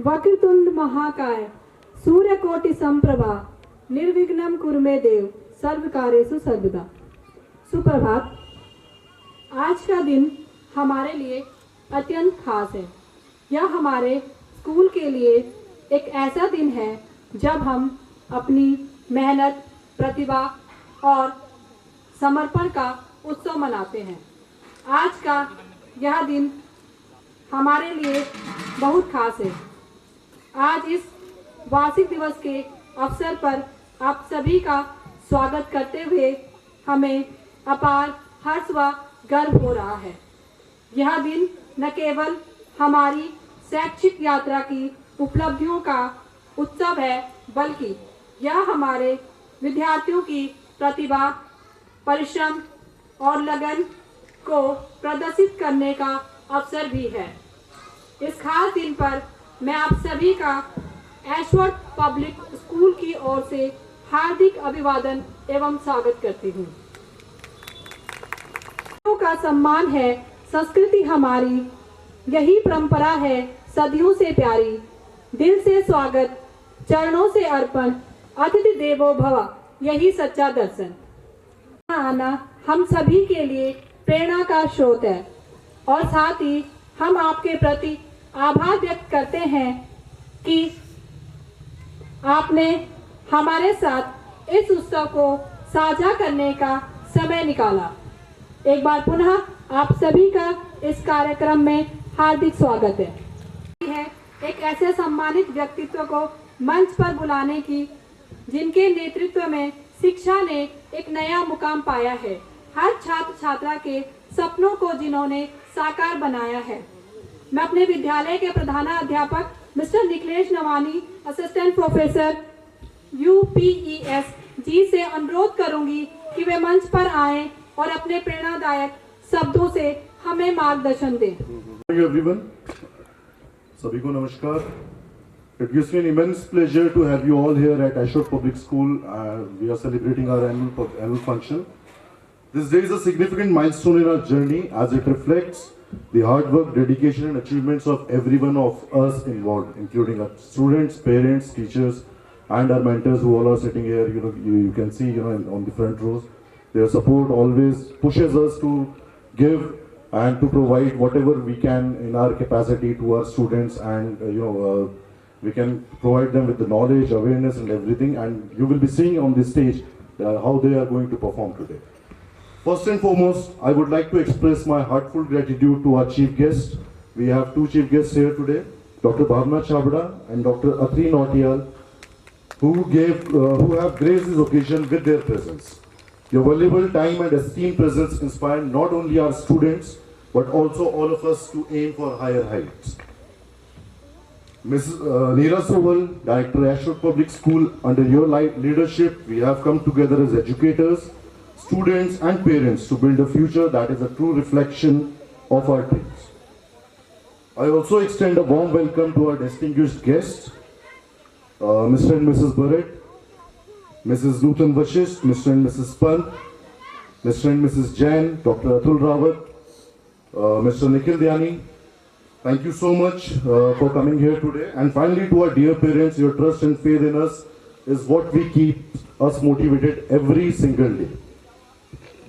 वक्रतुंड महाकाय सूर्यकोटि संप्रभा निर्विघ्नं कुरु मे देव सर्वकार्येषु सर्वदा। सुप्रभात। आज का दिन हमारे लिए अत्यंत खास है। यह हमारे स्कूल के लिए एक ऐसा दिन है जब हम अपनी मेहनत, प्रतिभा और समर्पण का उत्सव मनाते हैं। आज का यह दिन हमारे लिए बहुत खास है। आज इस वार्षिक दिवस के अवसर पर आप सभी का स्वागत करते हुए हमें अपार हर्ष व गर्व हो रहा है। यह दिन न केवल हमारी शैक्षिक यात्रा की उपलब्धियों का उत्सव है, बल्कि यह हमारे विद्यार्थियों की प्रतिभा, परिश्रम और लगन को प्रदर्शित करने का अवसर भी है। इस खास दिन पर मैं आप सभी का एशवर्थ पब्लिक स्कूल की ओर से हार्दिक अभिवादन एवं स्वागत करती हूँ। का सम्मान है संस्कृति हमारी, यही परंपरा है सदियों से प्यारी। दिल से स्वागत, चरणों से अर्पण, अतिथि देवो भव, यही सच्चा दर्शन। आना हम सभी के लिए प्रेरणा का स्रोत है और साथ ही हम आपके प्रति आभार व्यक्त करते हैं कि आपने हमारे साथ इस उत्सव को साझा करने का समय निकाला। एक बार पुनः आप सभी का इस कार्यक्रम में हार्दिक स्वागत है। एक ऐसे सम्मानित व्यक्तित्व को मंच पर बुलाने की जिनके नेतृत्व में शिक्षा ने एक नया मुकाम पाया है। हर छात्र छात्रा के सपनों को जिन्होंने साकार बनाया है। मैं अपने विद्यालय के प्रधानाध्यापक mister Nikhilesh Nawani, assistant professor UPES जी से अनुरोध करूंगी कि वे मंच पर आएं और अपने प्रेरणादायक शब्दों से हमें मार्गदर्शन दें। Everyone, सभी को नमस्कार। It gives me an immense pleasure to have you all here at Ashok Public School. We are celebrating our annual function. This day is a significant milestone in our journey as it reflects the hard work, dedication and achievements of every one of us involved, including our students, parents, teachers and our mentors who all are sitting here. You can see, on the front rows. Their support always pushes us to give and to provide whatever we can in our capacity to our students, and we can provide them with the knowledge, awareness and everything, and you will be seeing on this stage how they are going to perform today. First and foremost, I would like to express my heartfelt gratitude to our chief guests. We have two chief guests here today, Dr. Bhavna Chabda and Dr. Atri Nautiyal, who have graced this occasion with their presence. Your valuable time and esteemed presence inspire not only our students, but also all of us to aim for higher heights. Mrs. Neera Soval, Director, Ashok Public School, under your leadership, we have come together as educators, students and parents to build a future that is a true reflection of our dreams. I also extend a warm welcome to our distinguished guests, Mr. and Mrs. Barrett, Mrs. Nutan Vashist, Mr. and Mrs. Pant, Mr. and Mrs. Jain, Dr. Atul Rawat, Mr. Nikhil Dhyani. Thank you so much for coming here today. And finally, to our dear parents, your trust and faith in us is what we keep us motivated every single day.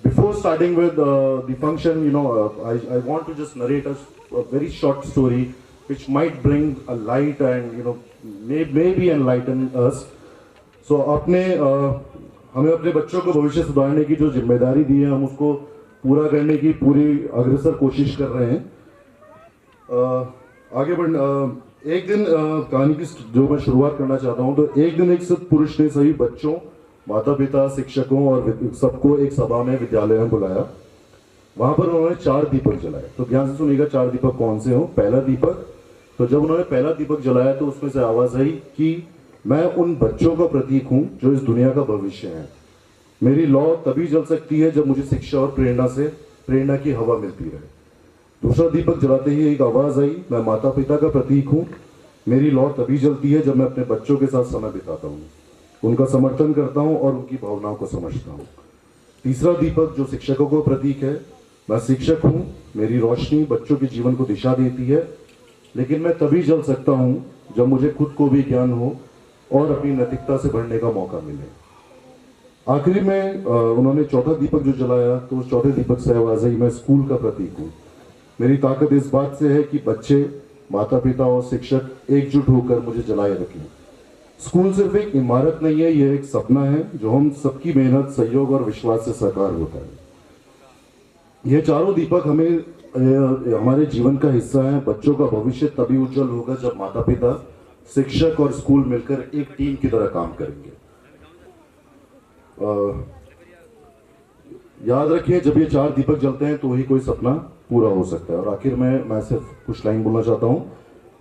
Before starting with the function, I want to just narrate a very short story which might bring a light and maybe enlighten us. So हमें अपने बच्चों को भविष्य सुधारने की जो जिम्मेदारी दी है, हम उसको पूरा करने की पूरी अग्रसर कोशिश कर रहे हैं। आगे एक दिन कहानी की जो मैं शुरुआत करना चाहता हूँ, तो एक दिन एक सत्पुरुष ने सभी बच्चों, माता पिता, शिक्षकों और सबको एक सभा में विद्यालय में बुलाया। वहां पर उन्होंने 4 दीपक जलाए। तो ध्यान से सुनिएगा 4 दीपक कौन से हों। पहला दीपक, तो जब उन्होंने पहला दीपक जलाया तो उसमें से आवाज आई कि मैं उन बच्चों का प्रतीक हूं जो इस दुनिया का भविष्य है। मेरी लौ तभी जल सकती है जब मुझे शिक्षा और प्रेरणा की हवा मिलती रहे। दूसरा दीपक जलाते ही एक आवाज आई, मैं माता पिता का प्रतीक हूं। मेरी लौ तभी जलती है जब मैं अपने बच्चों के साथ समय बिताता हूँ, उनका समर्थन करता हूँ और उनकी भावनाओं को समझता हूँ। तीसरा दीपक जो शिक्षकों का प्रतीक है, मैं शिक्षक हूँ, मेरी रोशनी बच्चों के जीवन को दिशा देती है, लेकिन मैं तभी जल सकता हूँ जब मुझे खुद को भी ज्ञान हो और अपनी नैतिकता से बढ़ने का मौका मिले। आखिरी में उन्होंने चौथा दीपक जो जलाया, तो उस चौथे दीपक से आवाज आई, मैं स्कूल का प्रतीक हूँ। मेरी ताकत इस बात से है कि बच्चे, माता पिता और शिक्षक एकजुट होकर मुझे जलाए रखें। स्कूल सिर्फ एक इमारत नहीं है, यह एक सपना है जो हम सबकी मेहनत, सहयोग और विश्वास से साकार होता है। ये चारों दीपक हमारे जीवन का हिस्सा है। बच्चों का भविष्य तभी उज्जवल होगा जब माता पिता, शिक्षक और स्कूल मिलकर एक टीम की तरह काम करेंगे। याद रखिए, जब ये 4 दीपक जलते हैं तो ही कोई सपना पूरा हो सकता है। और आखिर में मैं सिर्फ कुछ लाइन बोलना चाहता हूँ।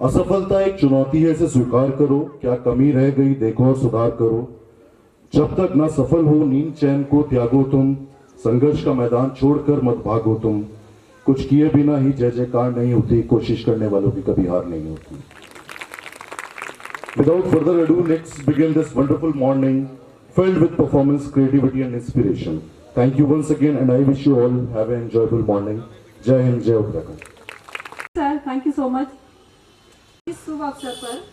असफलता एक चुनौती है, इसे स्वीकार करो। क्या कमी रह गई देखो और सुधार करो। जब तक ना सफल हो नींद चैन को त्यागो तुम। संघर्ष का मैदान छोड़कर मत भागो तुम। कुछ किए बिना ही जय जयकार नहीं होती, कोशिश करने वालों की कभी हार नहीं होती। Without further ado, let's begin this wonderful morning filled with performance, creativity and inspiration. Thank you once again and I wish you all have an enjoyable morning. Jai Hind, Jai Uttarakhand. Sir, thank you so much. इस शुभ अवसर पर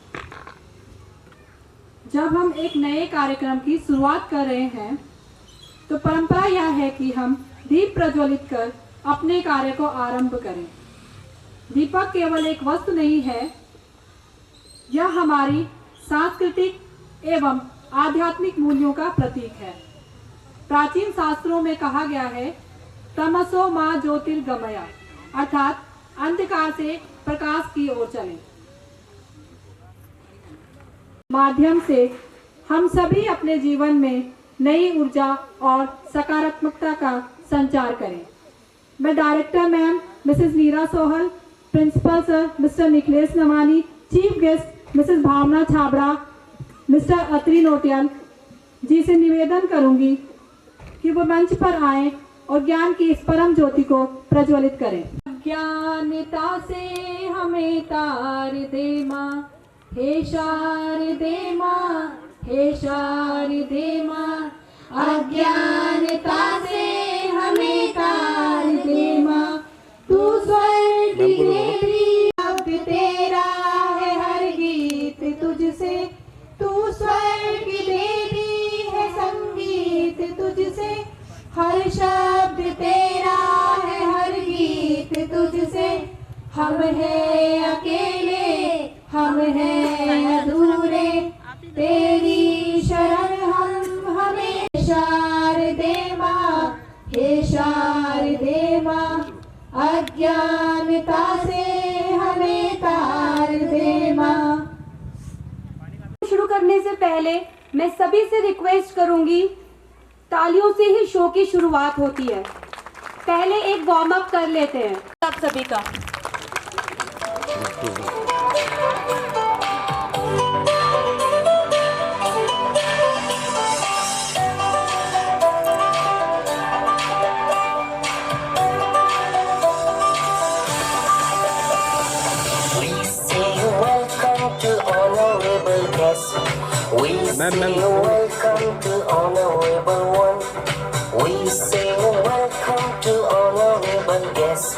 जब हम एक नए कार्यक्रम की शुरुआत कर रहे हैं तो परंपरा यह है कि हम दीप प्रज्वलित कर अपने कार्य को आरंभ करें। दीपक केवल एक वस्तु नहीं है, यह हमारी सांस्कृतिक एवं आध्यात्मिक मूल्यों का प्रतीक है। प्राचीन शास्त्रों में कहा गया है, तमसो मां ज्योतिर्गमया, अर्थात अंधकार से प्रकाश की ओर चलें। माध्यम से हम सभी अपने जीवन में नई ऊर्जा और सकारात्मकता का संचार करें। मैं director ma'am Mrs Neera Sohal, principal sir Mr Nikhilesh Nawani, chief guest Mrs Bhavna Chhabra, Mr Atri Notiyal ji से निवेदन करूंगी कि वो मंच पर आए और ज्ञान की इस परम ज्योति को प्रज्वलित करें। ज्ञानता से हमें तार दे माँ, हे शारदे माँ, हे शारदे माँ। अज्ञानता से हमें तार दे माँ, तू स्वर्ग की देवी, शब्द तेरा है हर गीत तुझसे। तू स्वर्ग की देवी है संगीत तुझसे, हर शब्द तेरा है हर गीत तुझसे। हम हैं अकेले, हम हैं अधूरे, तेरी शरण हम हमें। शारदे माँ, हे शारदे माँ, अज्ञानता से हमें तार दे माँ। शुरू करने से पहले मैं सभी से रिक्वेस्ट करूंगी, तालियों से ही शो की शुरुआत होती है। पहले एक वार्म अप कर लेते हैं आप सभी का। We say welcome to honorable one. We say welcome to honorable guest.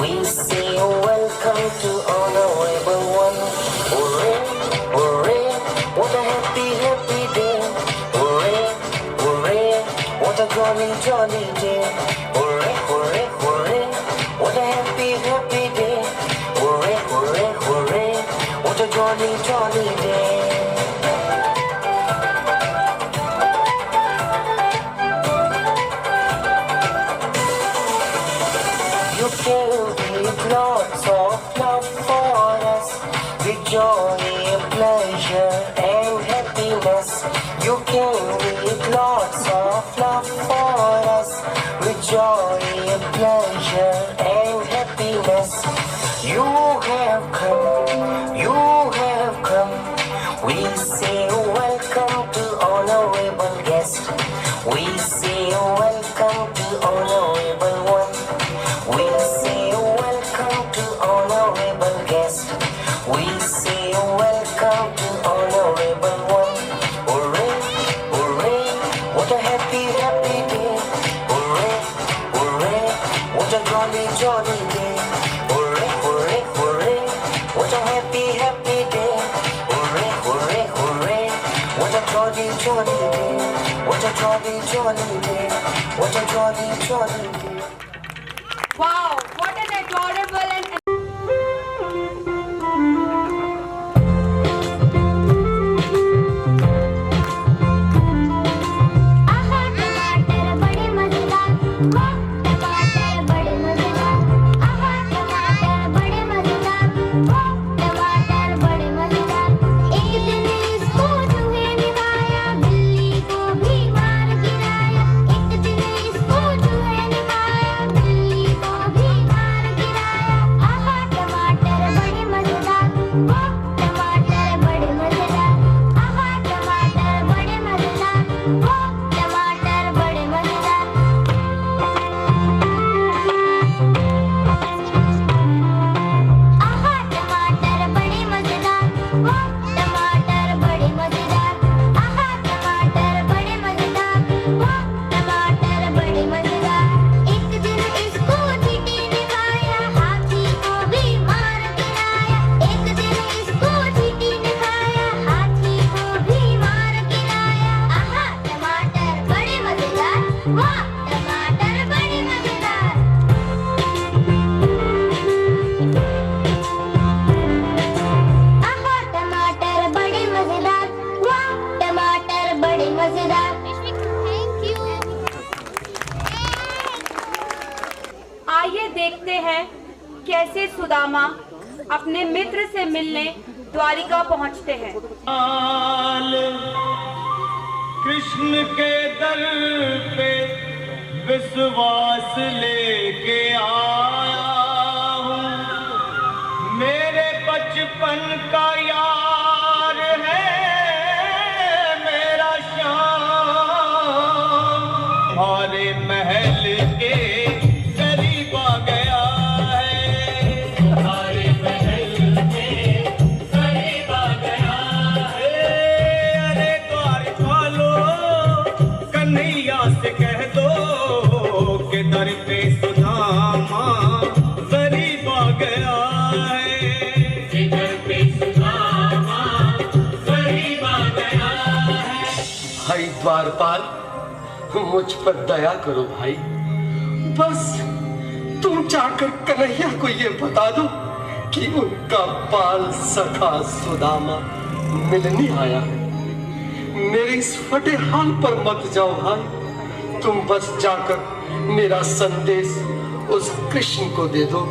We say welcome to honorable one. Hooray, hooray, what a happy, happy day. Hooray, hooray, what a jolly, jolly day. Hooray, hooray, hooray, what a happy, happy day. Hooray, hooray, hooray, what a jolly, jolly day. Lots of love for us, with joy, pleasure and happiness. You came with lots of love for us, with joy, pleasure and happiness. You have come, you have come. We say welcome to honorable guest. We say welcome to honorable one. We say welcome to honorable guest. We say welcome to honorable one. Hooray, hooray, what a happy, happy day. Hooray, hooray, what a jolly, jolly day. Hooray, hooray, hooray, what a happy, happy day. jolly day. What a jolly, jolly day. What a jolly, jolly day. Wow, what an adorable and आइए देखते हैं कैसे सुदामा अपने मित्र से मिलने द्वारिका पहुंचते हैं। कृष्ण के दर पे विश्वास लेके आया हूँ, मेरे बचपन का यार है मेरा श्याम, हमारे महल के करीब आ गया है, हमारे महल के करीब आ गया है। अरे द्वार खोलो, कन्हैया से कह दो कि दर पे सुदामा करीब आ गया है, कि दर पे सुदामा करीब आ गया है। भाई द्वारपाल, मुझ पर दया करो भाई, बस तुम जाकर कन्हैया को ये बता दो कि उनका बाल सखा सुदामा मिलने आया है। मेरे इस फटे हाल पर मत जाओ भाई, तुम बस जाकर मेरा संदेश उस कृष्ण को दे दो,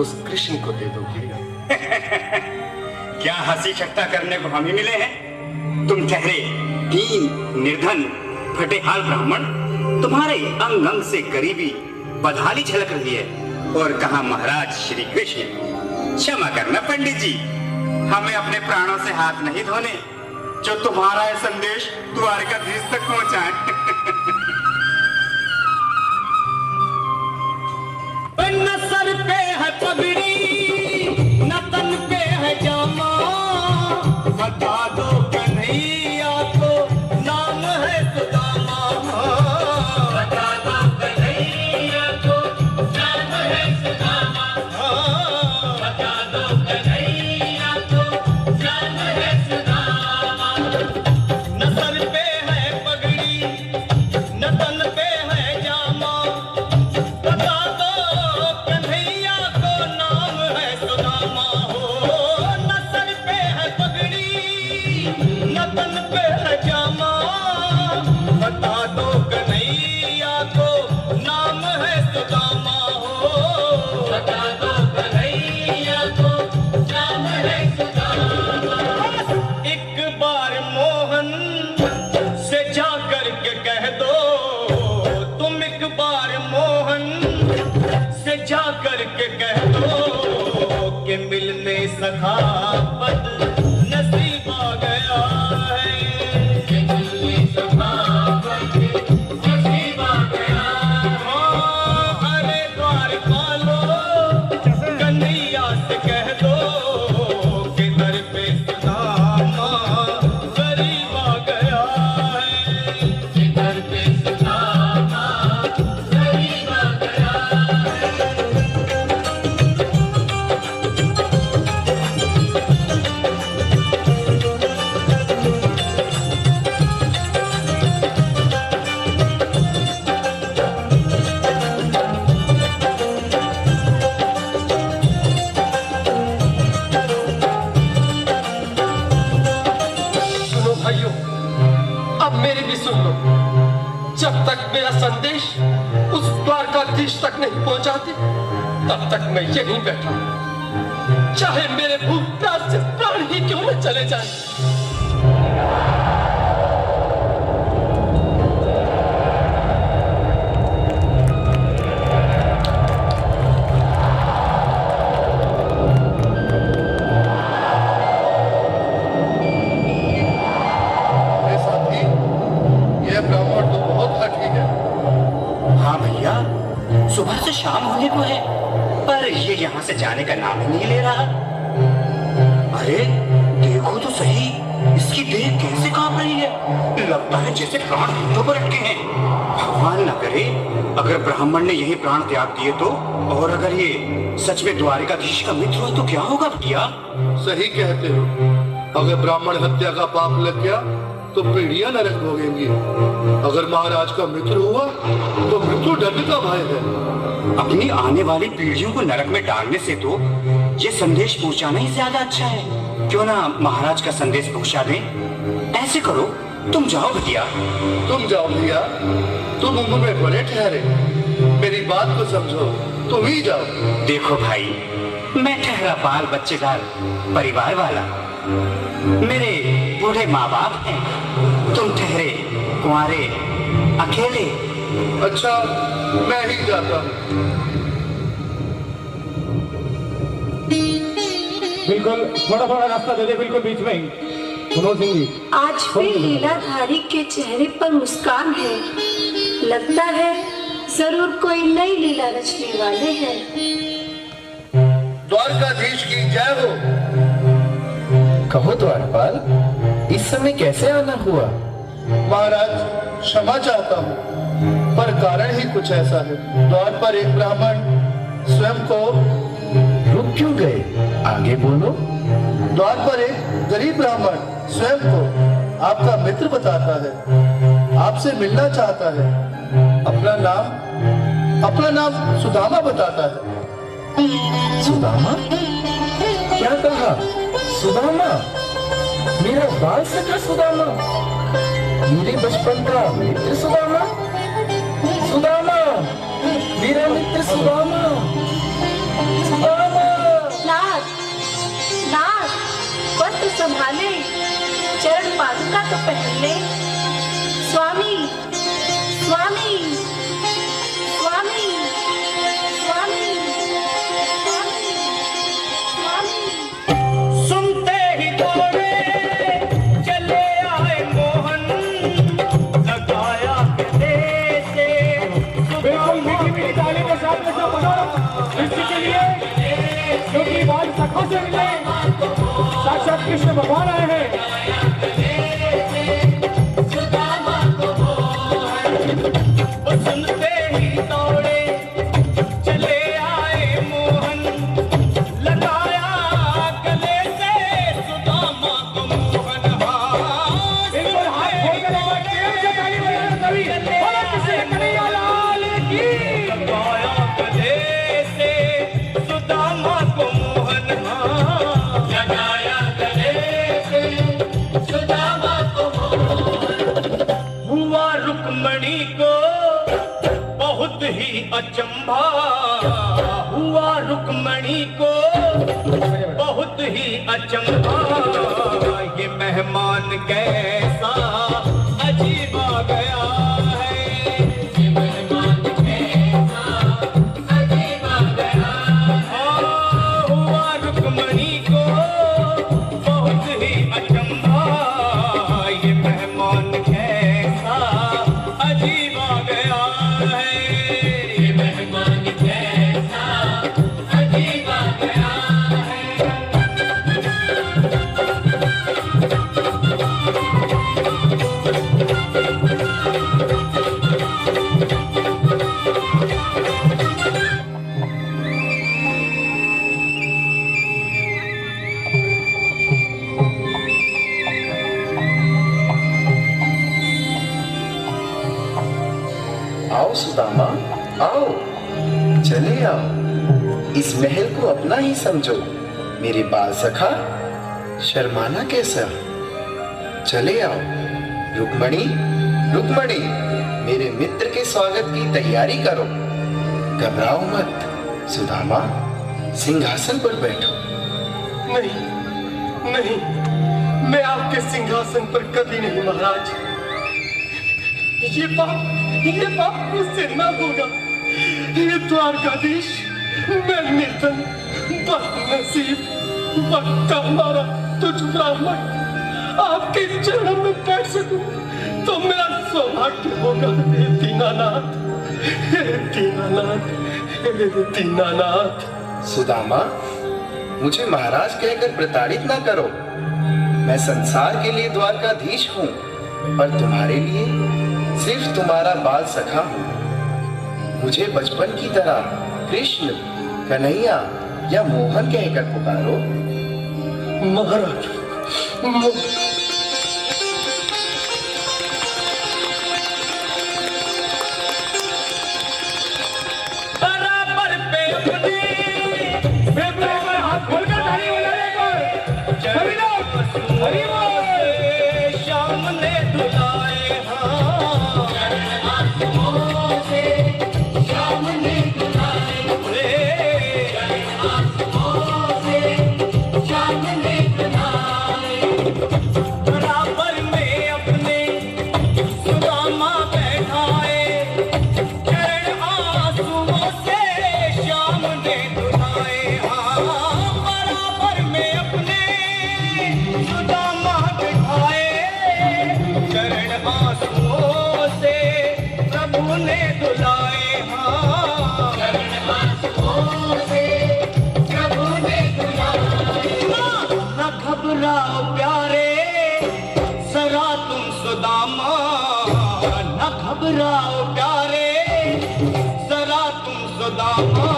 उस कृष्ण को दे दो भैया। क्या हंसी ठट्टा करने को हम ही मिले हैं? तुम ठहरे दीन निर्धन फटेहाल ब्राह्मण, तुम्हारे अंग अंग से करीबी बदहाली झलक रही है। और कहा महाराज श्री कृष्ण। क्षमा करना पंडित जी, हमें अपने प्राणों से हाथ नहीं धोने जो तुम्हारा यह संदेश द्वारकाधीश तक पहुंचाए। न सर पे है पगड़ी, न तन पे है जामा, बता दो कन्हैया को नाम है सुदामा, बता दो कन्हैया को नाम है सुदामा, बता दो कन्हैया को नाम है सुदामा। न सर पे है पगड़ी, न तन पे है जामा, बता दो कन्हैया को नाम है सुदामा हो। न सर पे है पगड़ी, न तन पे है जामा, बता दो कन्हैया को नाम है सुदामा हो, बता दो कन्हैया को नाम है सुदामा। एक बार मोहन से जा करके कह दो, तुम एक बार मोहन से जा करके कह दो कि मिलने सखा बद नसीब आ गया है, कि मिलने सखा बद नसीब आ गया है। अरे द्वार खोलो, कन्हैया से कह दो कि दर पे सुदामा करीब आ गया है, कि दर पे सुदामा करीब आ गया है। भाइयों, अब मेरी भी सुन लो। जब तक मेरा संदेश उस द्वारकाधीश तक नहीं पहुंचाते, तब तक मैं यहीं बैठा हूं, चाहे मेरे भूख प्यास से प्राण ही क्यों न चले जाए। सुबह से शाम होने को है, पर ये यहाँ से जाने का नाम ही नहीं ले रहा। अरे देखो तो सही, इसकी देह कैसे कांप रही है। लगता है जैसे प्राण हाथों पर अटके हैं। भगवान न करे अगर ब्राह्मण ने यही प्राण त्याग दिए तो, और अगर ये सच में द्वारिकाधीश का मित्र हो तो क्या होगा भैया? सही कहते हो। अगर ब्राह्मण हत्या का पाप लग गया तो पीढ़ियां नरक भोगेंगी। अगर महाराज का मित्र हुआ तो मृत्यु दंड का भय है। अपनी आने वाली पीढ़ियों को नरक में डालने से तो ये संदेश पहुंचाना ही ज्यादा अच्छा है। क्यों ना महाराज का संदेश पहुंचा दें? ऐसे करो, तुम जाओ भैया। तुम जाओ भैया, तुम उम्र में बड़े ठहरे, मेरी बात को समझो, तुम ही जाओ। देखो भाई, मैं ठहरा बाल बच्चेदार परिवार वाला, मेरे बूढ़े माँ बाप हैं, तुम ठहरे कुंवारे अकेले। अच्छा, मैं ही जाता हूँ। बिल्कुल थोड़ा थोड़ा रास्ता दे दे, बिल्कुल बीच में ही। मनोज सिंह जी, आज भी लीलाधारी के चेहरे पर मुस्कान है। लगता है जरूर कोई नई लीला रचने वाले हैं। द्वारकाधीश की जय हो। कहो द्वारपाल, इस समय कैसे आना हुआ? महाराज क्षमा चाहता हूँ, पर कारण ही कुछ ऐसा है। द्वार पर एक ब्राह्मण स्वयं को रुक क्यों गए? आगे बोलो। द्वार पर एक गरीब ब्राह्मण स्वयं को आपका मित्र बताता है, आपसे मिलना चाहता है। अपना नाम सुदामा बताता है। सुदामा? क्या कहा? सुदामा? मेरा बाल सखा सुदामा, मेरे बचपन का मित्र सुदामा, सुदामा, मेरा मित्र सुदामा, सुदामा। नाथ, नाथ, वस्त्र संभाले, चरण पादुका तो पहन ले। स्वामी, स्वामी, स्वामी, स्वामी, स्वामी, स्वामी। सुनते ही दौड़े चले आए मोहन, लगाया गले से। बिल्कुल मीठी मीठी ताली के साथ में सब बजाओ इसके लिए, क्योंकि बाल सखा से मिले साक्षात कृष्ण भगवान आए हैं। सुनते ही दौड़े चले आए मोहन, लगाया गले से सुदामा को मोहन। बिल्कुल हाथ खोल कर एक बार प्रेम से ताली बजाना सभी। बोलो कृष्ण कन्हैया लाल की। लगाया गले से सुदामा को मोहन, लगाया गले से सुदामा को मोहन। हुआ रुक्मणी को बहुत ही अचंभा, हुआ रुक्मणी को बहुत ही अचंभा। ये मेहमान कैसा अजीब आ गया है, ये मेहमान कैसा अजीब आ गया है। हुआ रुक्मणी को बहुत ही अचंभा, ये मेहमान कैसा अजीब आ गया है, ये मेहमान कैसा अजीब आ गया है। आओ सुदामा, आओ, चले आओ। इस महल को अपना ही समझो। मेरे बाल सखा, शर्माना कैसा? चले आओ। रुक्मणी, रुक्मणी, मेरे मित्र के स्वागत की तैयारी करो। घबराओ मत। सुदामा, सिंहासन पर बैठो। नहीं नहीं, मैं आपके सिंहासन पर कभी नहीं महाराज। ये पाप मुझसे ना होगा। ये द्वारकाधीश, मैं निर्धन, बदनसीब, बक्का मारा तुझ ब्राह्मण आपके चरणों में बैठ सकूं तो मेरा सौभाग्य होगा। हे दीनानाथ, हे दीनानाथ, हे दीनानाथ। सुदामा, मुझे महाराज कहकर प्रताड़ित ना करो। मैं संसार के लिए द्वारकाधीश हूँ, पर तुम्हारे लिए सिर्फ तुम्हारा बाल सखा हूँ। मुझे बचपन की तरह कृष्ण, कन्हैया या मोहन कहकर पुकारो। महाराज, बराबर पे अपने हाथ खोलकर ताली बजाने को सभी लोग हरि बोल। श्याम ने दुलाए श्याम ने दुलाए श्याम ने दुलाए। बराबर में अपने सुदामा बैठाए, चरण आंसुओं से श्याम ने दुलाए। बराबर में अपने सुदामा बैठाए, चरण आंसुओं से प्रभु ने दुलाए। चरण आंसुओं से प्रभु ने दुलाए। न घबराओ प्यारे, जरा तुम सुदामा, न घबराओ प्यारे, जरा तुम सुदामा।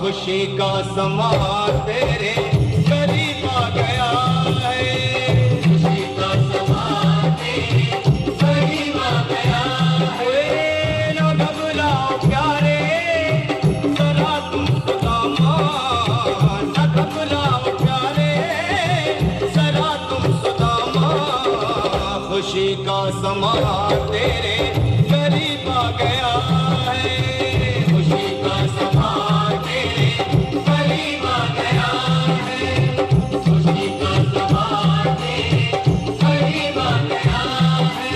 खुशी का समा तेरे करीब आ गया है। खुशी का समा तेरे करीब आ गया है। न घबराओ प्यारे, जरा तुम सुदामा, न घबराओ प्यारे, जरा तुम सुदामा। खुशी का समा तेरे करीब आ गया है। खुशी का समा तेरे करीब आ गया है। खुशी का समा तेरे करीब आ गया है।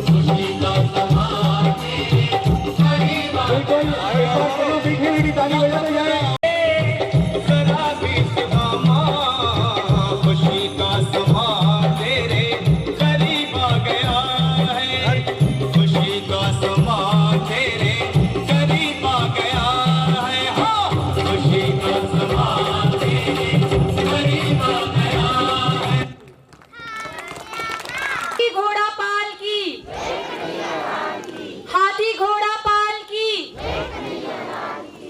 खुशी का समा तेरे करीब आ गया है। मीठी मीठी ताली बजाते जाए। जरा भी सुदामा, खुशी का समा तेरे करीब आ गया है। खुशी का समा तेरे करीब आ गया है। हाँ, खुशी का समा तेरे करीब आ गया है। घोड़ा पाल की, हाथी घोड़ा पाल की।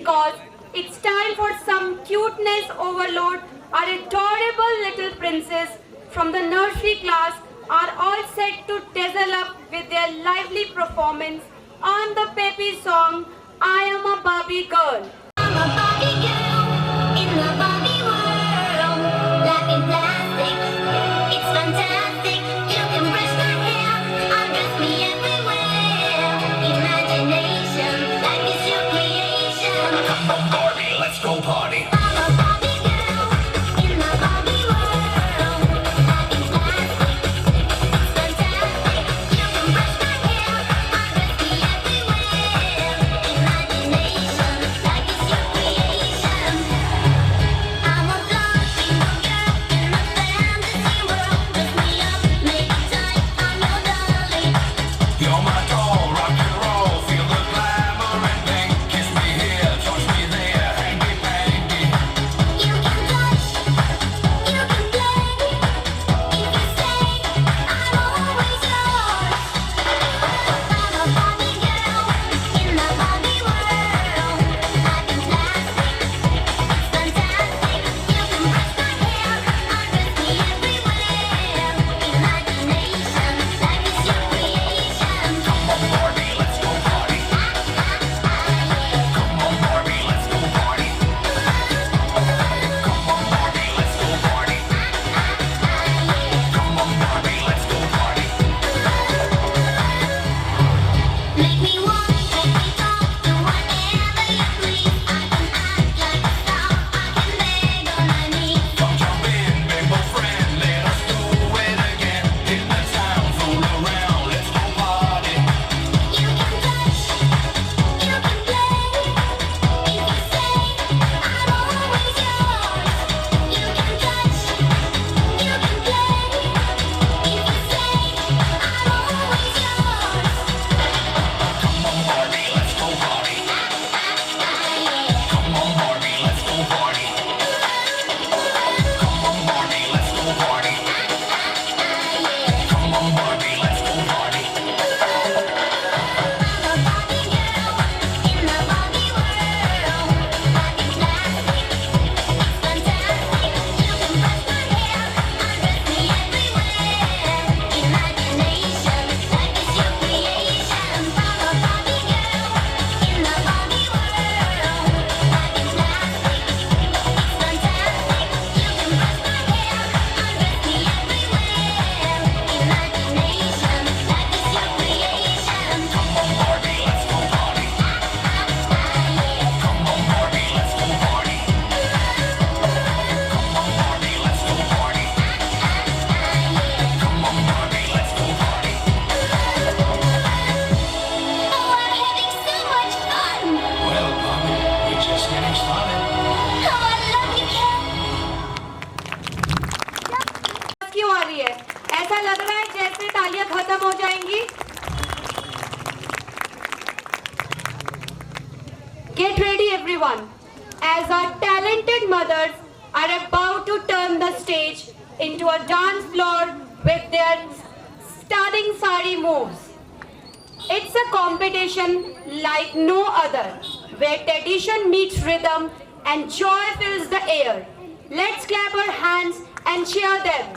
Cause it's time for some cuteness overload. Our adorable little princes from the nursery class are all set to dazzle up with their lively performance on the peppy song I Am a Barbie Girl. I'm a Barbie girl in the Barbie world. Life is plastic, it's fantastic. You can brush my hair, undress me everywhere. Imagination, life is your creation. Barbie, let's go party. I'm a Barbie girl in the Barbie world. Life is plastic, it's fantastic. You can brush my hair, undress me everywhere. Imagination, life is रहा है जैसे तालियां खत्म हो जाएंगी। Get ready everyone, as our talented mothers are about to turn the stage into a dance floor with their stunning sari moves. It's a competition like no other, where tradition meets rhythm and joy fills the air. Let's clap our hands and cheer them.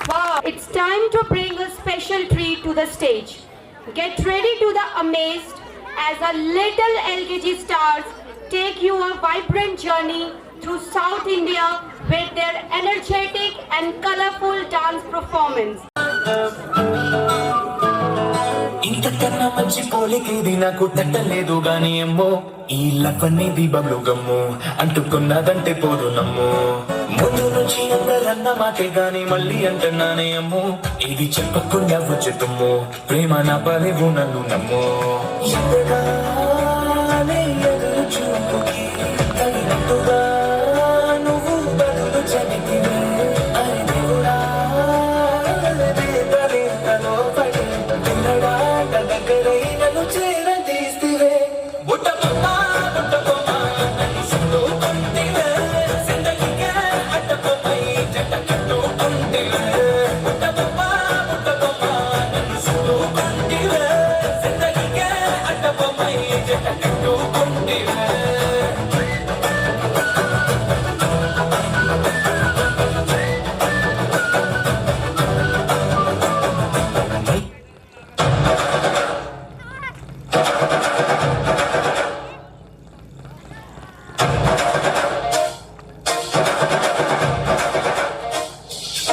Wow, it's time to bring a special treat to the stage. Get ready to the amazed as our little LKG stars take you a vibrant journey through South India with their energetic and colorful dance performance. తట్టన్న మంచి పోలికేది నాకు తట్టలేదు గాని అమ్మో ఈ లవ్వనేది బబ్లు గమ్ము అంటుకున్నదంటే పోదు నమ్ము ముందు నుంచి అందరన్న మాటే గాని మళ్ళీ అంటున్నానే అమ్ము ఇది చెప్పకుండా వచ్చే తుమ్ము ప్రేమ నా పలేవు నన్ను నమ్ము ఎంతగానే ఎదురు చూపుకి తగినట్టుగా నువ్వు బదులు చెబితివే అరే దేవుడా దేవరేంతలో పడి పిల్లడాట దగ్గరై నన్ను చేరదీస్తివే బుట్ట బొమ్మ నన్ను సుట్టుకుంటివే జిందగీకే అడ్డకొమ్మై జంట కట్టుకుంటివే బుట్ట బొమ్మ నన్ను సుట్టుకుంటివే జిందగీకే అడ్డకొమ్మై జంట కట్టుకుంటివే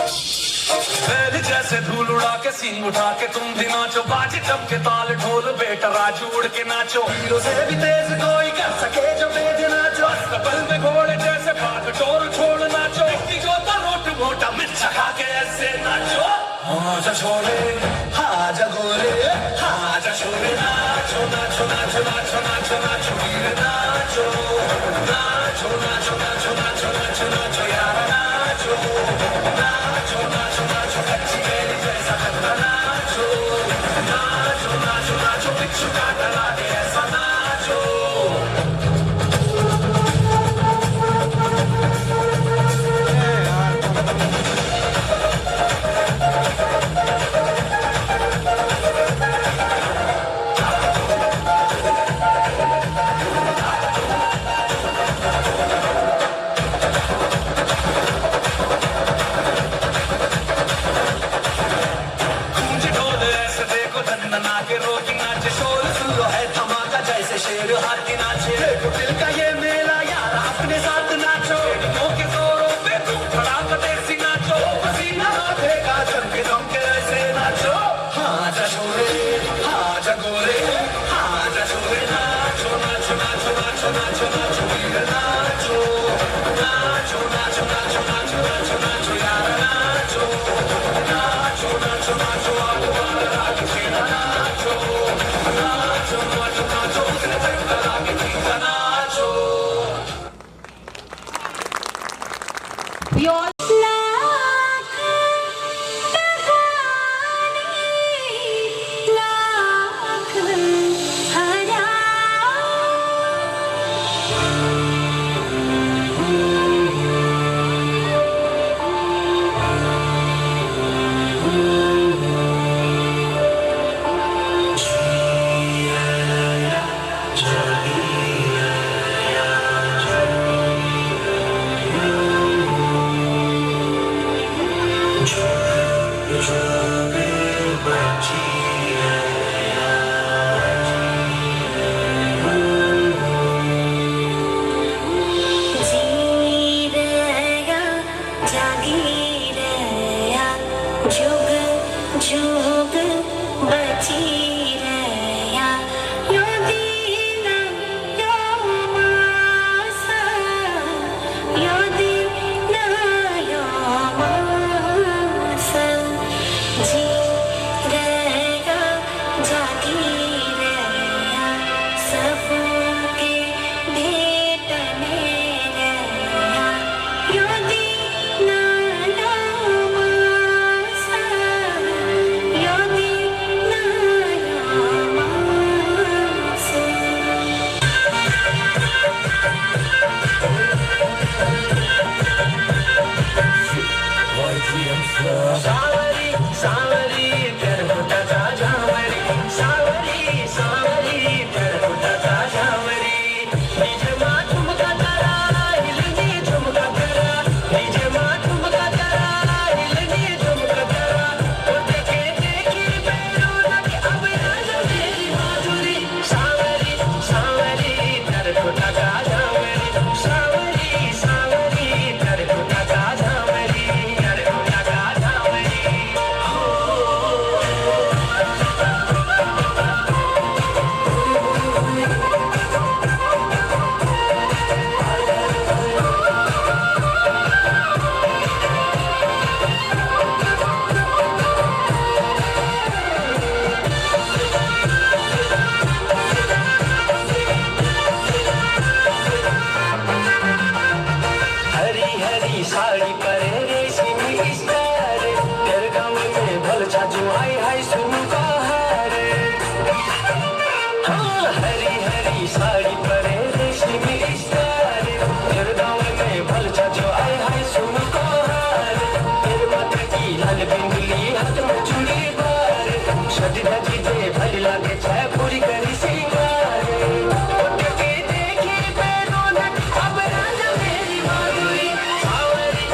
बैल जैसे धूल उड़ा के सींग उठा के तुम भी नाचो बाजे चमके ताल ढोल बेटा राजू उड़ के नाचो हीरो से भी तेज कोई कर सके जो तेज नाचो कपल में घोड़े जैसे भाग टोर छोड़ नाचो की जो तो रोट मोटा मिर्चा खा के ऐसे नाचो हाजा छोरे हाजा गोरे हाजा छोरे नाचो नाचो नाचो नाचो नाचो नाचो वीर नाचो नाचो नाचो नाचो नाचो नाचो नाचो यार नाचो नाचो नाचो नाचो कच्ची मेरी जैसा खतरा नाचो नाचो नाचो नाचो बिच्छू काटा लागे ऐसा नाचो गूंज ढोल ऐसे देखो धन्ना के रोटी नाचे शोर सुन लो है धमाका जैसे शेर हाथी नाचे देखो दिल का ये मेला यार अपने साथ नाचो दिलों के जोरों पे तुम धड़ाका देसी नाचो पसीना हाथेगा जम के ऐसे नाचो हाजा छोरे हाजा गोरे हाजा छोरे नाचो नाचो नाचो नाचो नाचो नाचो वीर नाचो नाचो नाचो नाचो नाचो नाचो नाचो यार नाचो नाचो नाचो नाचो आगो वाला राग खेला नाचो नाचो नाचो नाचो उसने चक्कर आगे खींचा नाचो We all हरी साड़ी पर रेशमी स्टार तेरे गाँव में भल चाचू आई हाय सुन का हारे हाँ हरी हरी साड़ी पर रेशमी स्टार तेरे गाँव में भल चाचू आई हाय सुन का हारे तेरे माथे की लाल बिंदुली हाथ में चूड़ी बार सजी धजी जे भली लागे चाहे पूरी करी सिंगारे देखी पैरों अब राजा मेरी माधुरी सावरी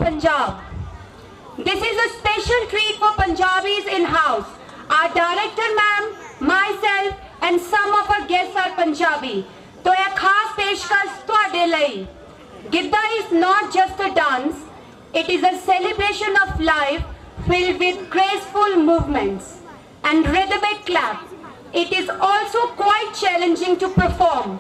Punjab. This is a special treat for Punjabis in-house. Our director ma'am, myself and some of our guests are Punjabi. तो एक खास पेशकश ਤੁਹਾਡੇ ਲਈ. Gidda is not just a dance, it is a celebration of life filled with graceful movements and rhythmic clap. It is also quite challenging to perform,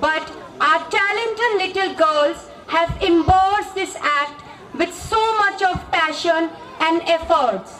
but our talented little girls have embossed this act with so much of passion and efforts.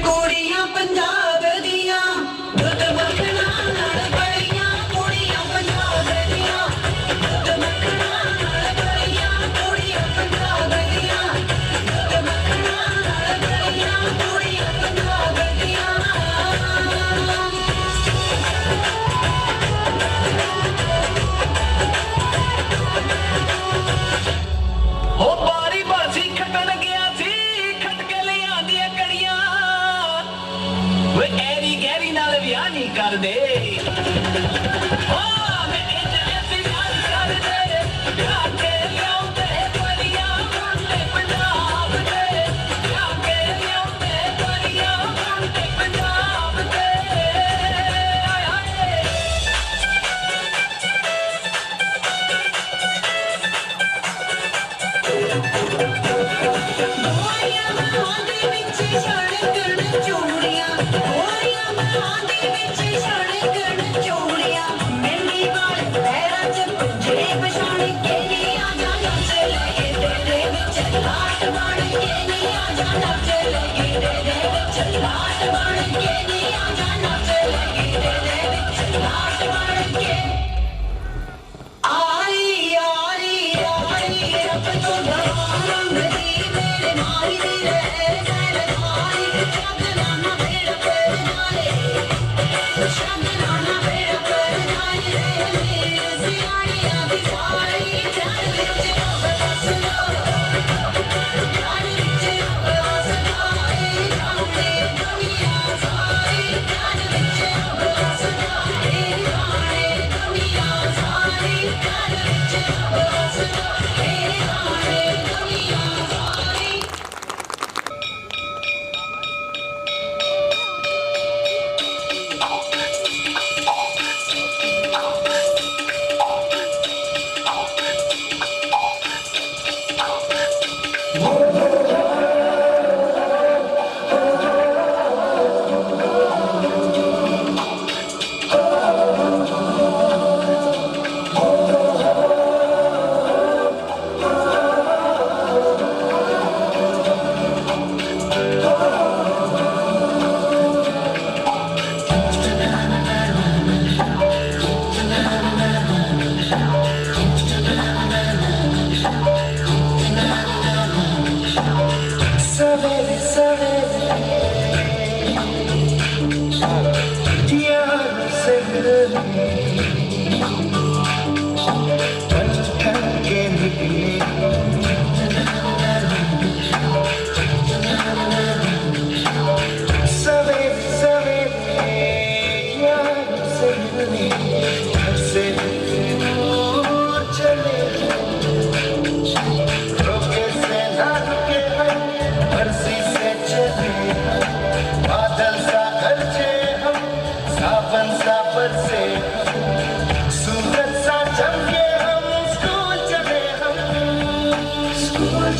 ਕੁੜੀਆਂ ਪੰਜਾਬ ਦੀਆਂ ਦੁੱਧ ਮੱਖਣਾ ਨਾਲ ਬੜੀਆਂ ਕੁੜੀਆਂ ਪੰਜਾਬ ਦੀਆਂ ਦੁੱਧ ਮੱਖਣਾ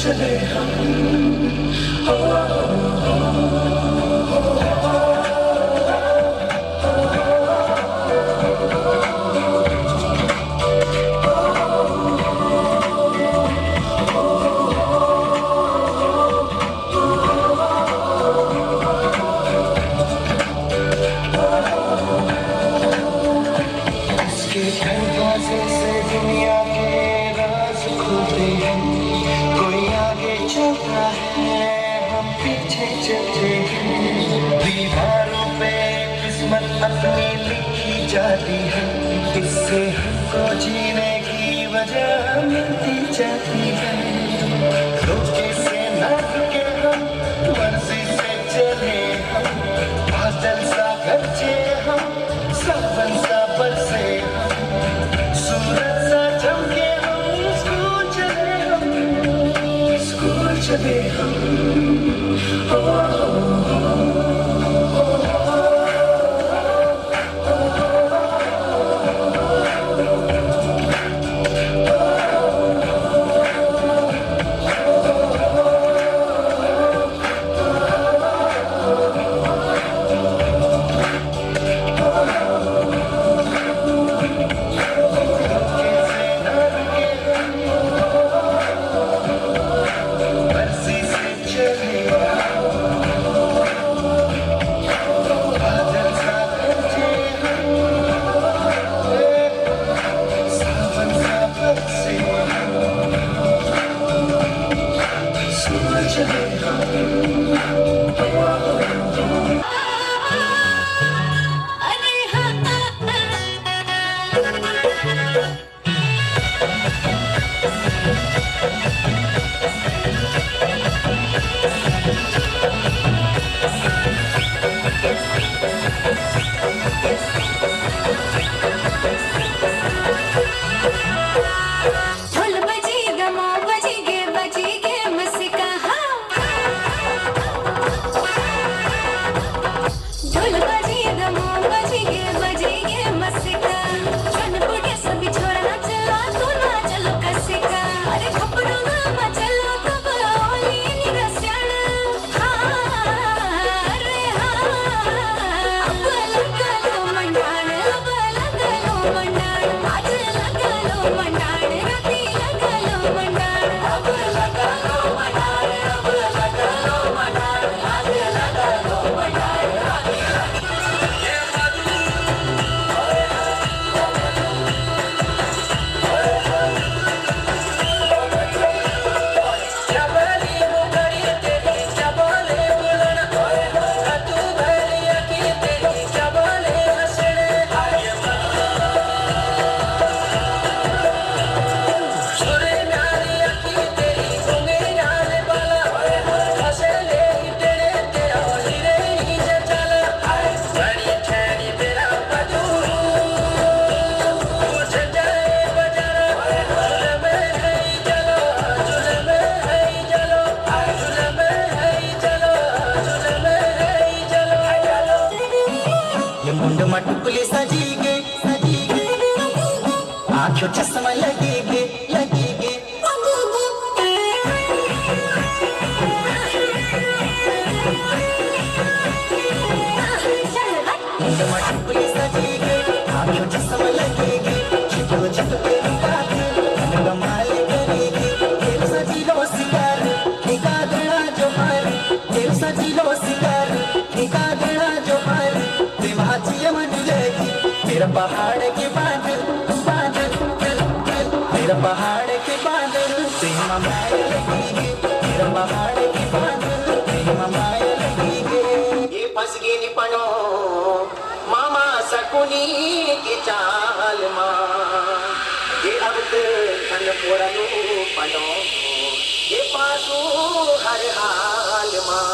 चले इसके दरवाजे से दुनिया के राज खुलते हैं। कोई आगे चलता है, हम पीछे चलते हैं। दीवारों पे किस्मत अपनी लिखी जाती है। इससे हमको जीने की वजह मिलती जाती है। रोके से न रुके हम, मर्जी से चले हम। बादल सा गरजे हम, सावन सा बरसे हम। सूरज सा चमके हम, स्कूल चले हम, स्कूल चले हम। बरसी से चले बादल सा गरजे हम, सावन सा बरसे हम। स्कूल चले ढोल बजेगा माँ बजेगे मस्का हाँ। ढोल बजेगा माँ बजेगे मस्का। चल बुढ़े सभी छोड़ना चला तू ना चलो कसिका। अरे खपड़ो ना चलो तब ओली निरस्याण हाँ रे हाँ। अब लगा लो मंडाण, अब लगा लो मंडाण, आज लगा लो मंडाण, राती लगा लो मंडाण। अब लगा लो मंडाण, अब लगा लो मंडाण, आज लगा लो मंडाण, राती ये मुंड मटकुले सजीगे आँखों चश्मा लगेगे मुंड मटकुले सजीगे आँखों चश्मा लगेगे। छिपो छिपके बात कमाल करेगी। तेरे सजीलो सिंगार निका देना जो मार, तेरे सजीलो सिंगार निका देना जो मार। दिमाचिया मन जाएगी तेरा पहाड़ के बादल तेरा पहाड़ के बादल प्रेमा माया लगेगी। तेरा पहाड़ के बादल प्रेमा माया लगेगी। ये फंस गई निपनो मामा सकुनी की चाल माँ। ये अब धन पुरनु पनो ये पासू हर हाल माँ।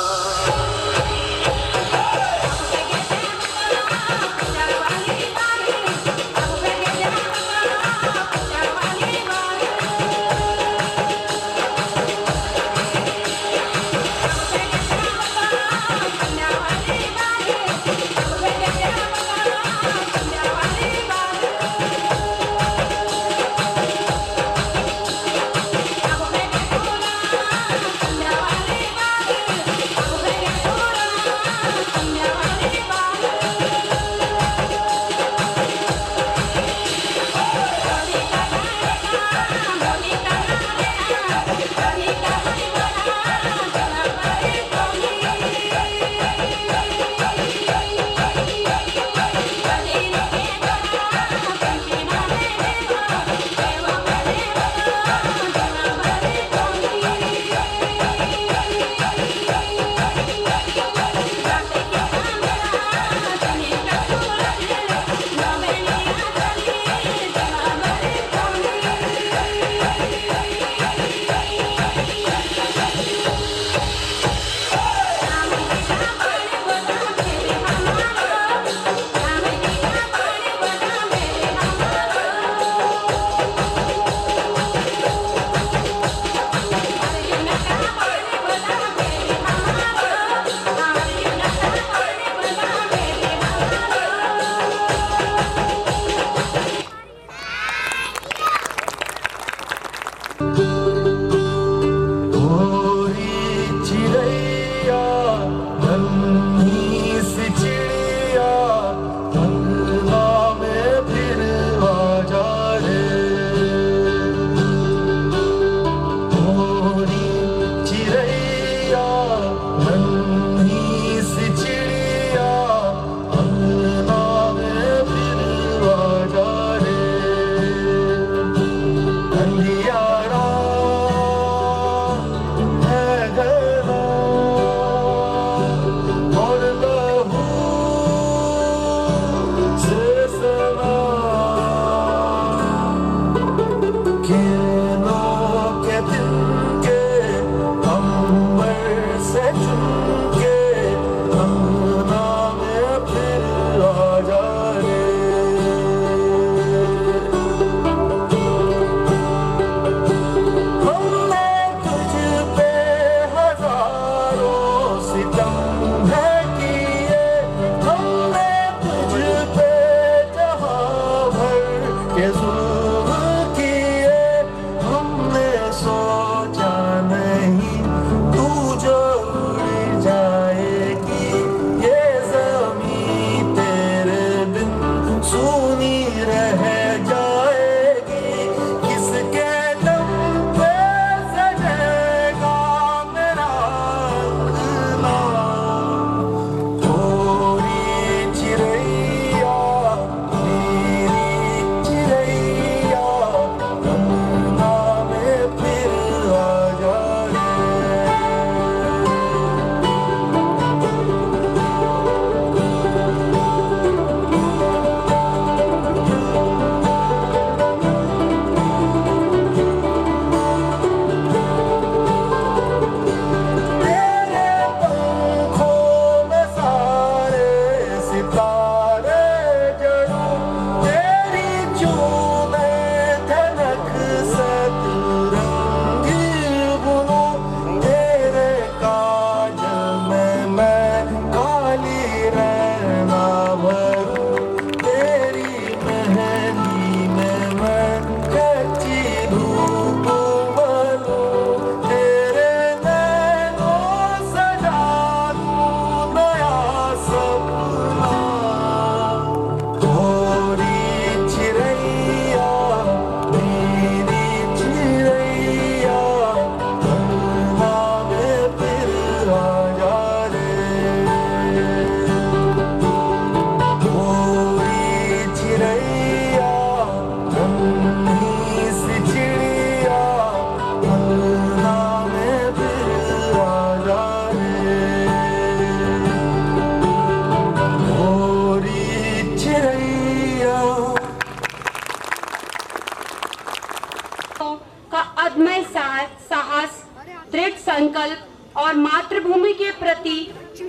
का अदम्य साहस, दृढ़ संकल्प और मातृभूमि के प्रति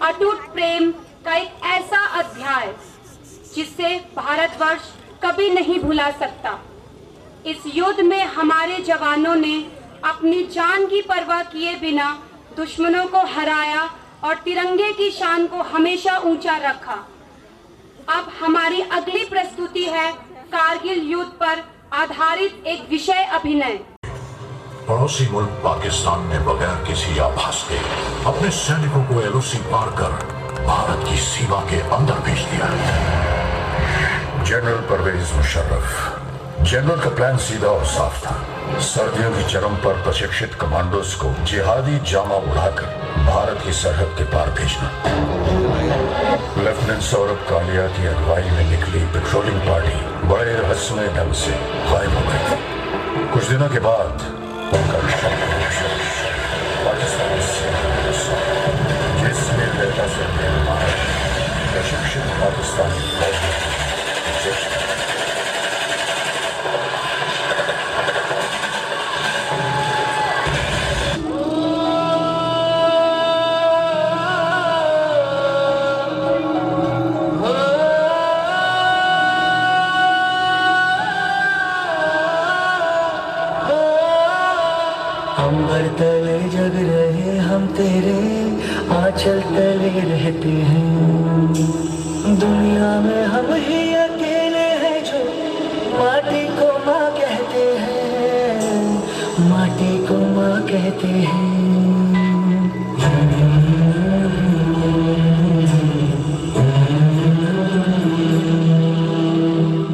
अटूट प्रेम का एक ऐसा अध्याय जिसे भारतवर्ष कभी नहीं भुला सकता। इस युद्ध में हमारे जवानों ने अपनी जान की परवाह किए बिना दुश्मनों को हराया और तिरंगे की शान को हमेशा ऊंचा रखा। अब हमारी अगली प्रस्तुति है कारगिल युद्ध पर आधारित एक विषय अभिनय। पड़ोसी मुल्क पाकिस्तान ने बगैर किसी आभास के अपने सैनिकों को एलओसी पार कर भारत की सीमा के अंदर भेज दिया। जनरल परवेज मुशर्रफ। जनरल का प्लान सीधा और साफ था। सर्दियों की चरम पर प्रशिक्षित कमांडोज को जिहादी जामा उड़ाकर भारत की सरहद के पार भेजना। लेफ्टिनेंट सौरभ कालिया की अगुवाई में निकली पेट्रोलिंग पार्टी बड़े रहस्यमय ढंग से गायब हो गई थी। कुछ दिनों के बाद उनका पाकिस्तानी सेना जिस निर्दयता से प्रशिक्षित पाकिस्तानी अंबर तले जग रहे हम तेरे आंचल तले रहते हैं। दुनिया में हम ही अकेले हैं जो माटी को माँ कहते हैं, माटी को माँ कहते हैं।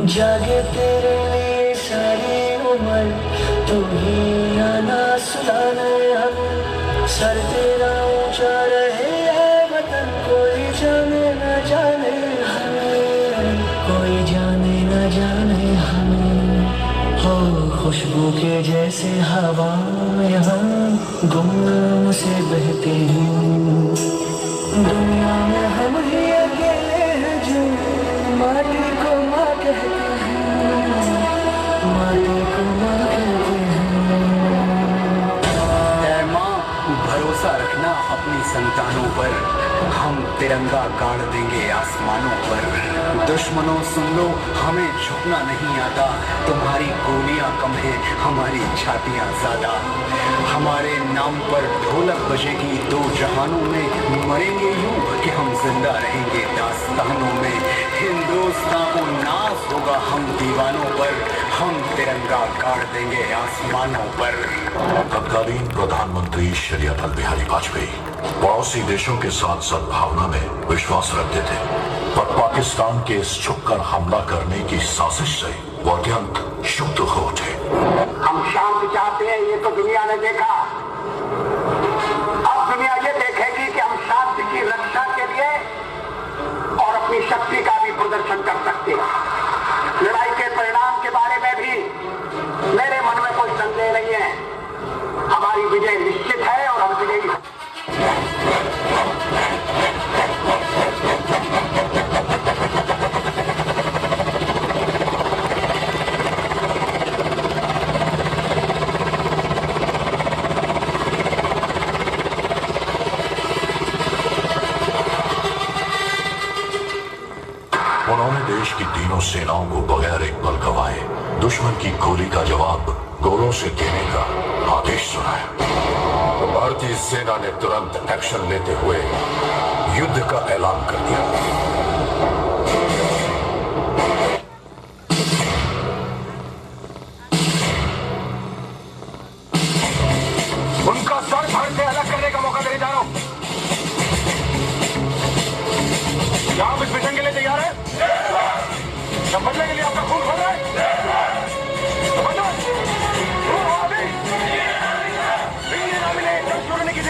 जागे तेरे लिए सारी उम्र तू ही आना सुनाने हम। सर तेरा ऊंचा रहे है वतन, कोई जाने न जाने हमें, कोई जाने न जाने हमें। हो खुशबू के जैसे हवा में हम गुम से बहते हैं। दुनिया में हम ही अकेले हैं जो माटी को माँ कहते हैं, माटी को माँ कहते हैं। भरोसा रखना अपनी संतानों पर, हम तिरंगा गाड़ देंगे आसमानों पर। दुश्मनों सुन लो, हमें झुकना नहीं आता। तुम्हारी गोलियां कम है, हमारी छातियां ज्यादा। हमारे नाम पर ढोलक बजेगी दो जहानों में। मरेंगे यूं कि हम जिंदा रहेंगे दास्तानों में। हिंदुस्तान को नाज होगा हम दीवानों पर, हम तिरंगा गाड़ देंगे आसमानों पर। तत्कालीन प्रधानमंत्री श्री अटल बिहारी वाजपेयी पड़ोसी देशों के साथ सद्भावना में विश्वास रखते थे, पर पाकिस्तान के इस छुपकर हमला करने की साजिश से वो अत्यंत क्षुब्ध हो उठे। हम शांति चाहते हैं, ये तो दुनिया ने देखा। अब दुनिया ये देखेगी कि हम शांति की रक्षा के लिए और अपनी शक्ति का भी प्रदर्शन कर सकते हैं। लड़ाई के परिणाम के बारे में भी मेरे मन में कोई संदेह नहीं है। हमारी विजय निश्चित है और हम विजयी हैं। उन्होंने देश की तीनों सेनाओं को बगैर एक पल गवाए दुश्मन की गोली का जवाब गोलों से देने का आदेश सुनाया। तो भारतीय सेना ने तुरंत एक्शन लेते हुए युद्ध का ऐलान कर दिया। उनका सर धड़ से अलग करने का मौका देने जा रहा हूं। क्या आप इस मिशन के लिए तैयार हैं? समझने के लिए आपका खून खोल रहा है। छोड़ने की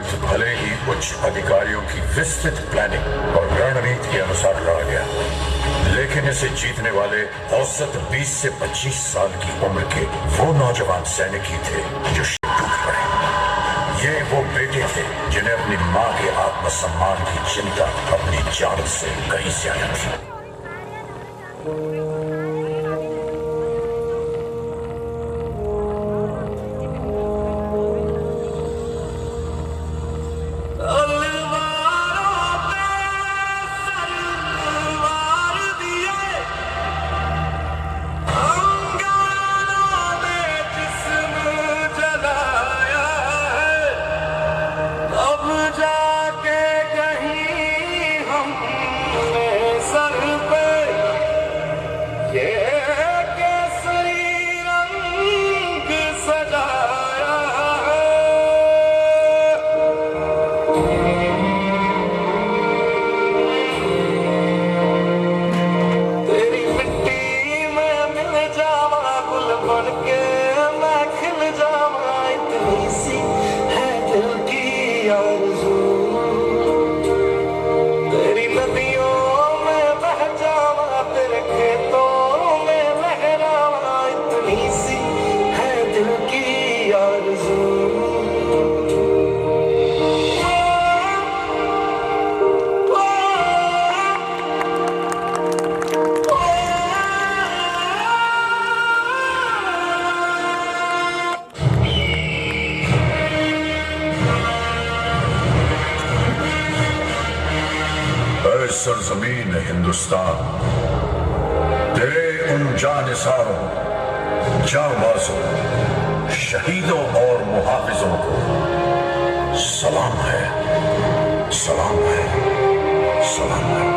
युद्ध भले ही उच्च अधिकारियों की विस्तृत प्लानिंग और रणनीति के अनुसार लड़ा गया, लेकिन इसे जीतने वाले औसत 20 से 25 साल की उम्र के वो नौजवान सैनिक ही थे जो शहीद टूट पड़े। ये वो बेटे थे जिन्हें अपनी मां के आत्मसम्मान की चिंता अपनी जान से कहीं ज्यादा थी। सरजमीन हिंदुस्तान, तेरे उन जानिसारों, जांबाजों, शहीदों और मुहाफिजों को सलाम है, सलाम है, सलाम है,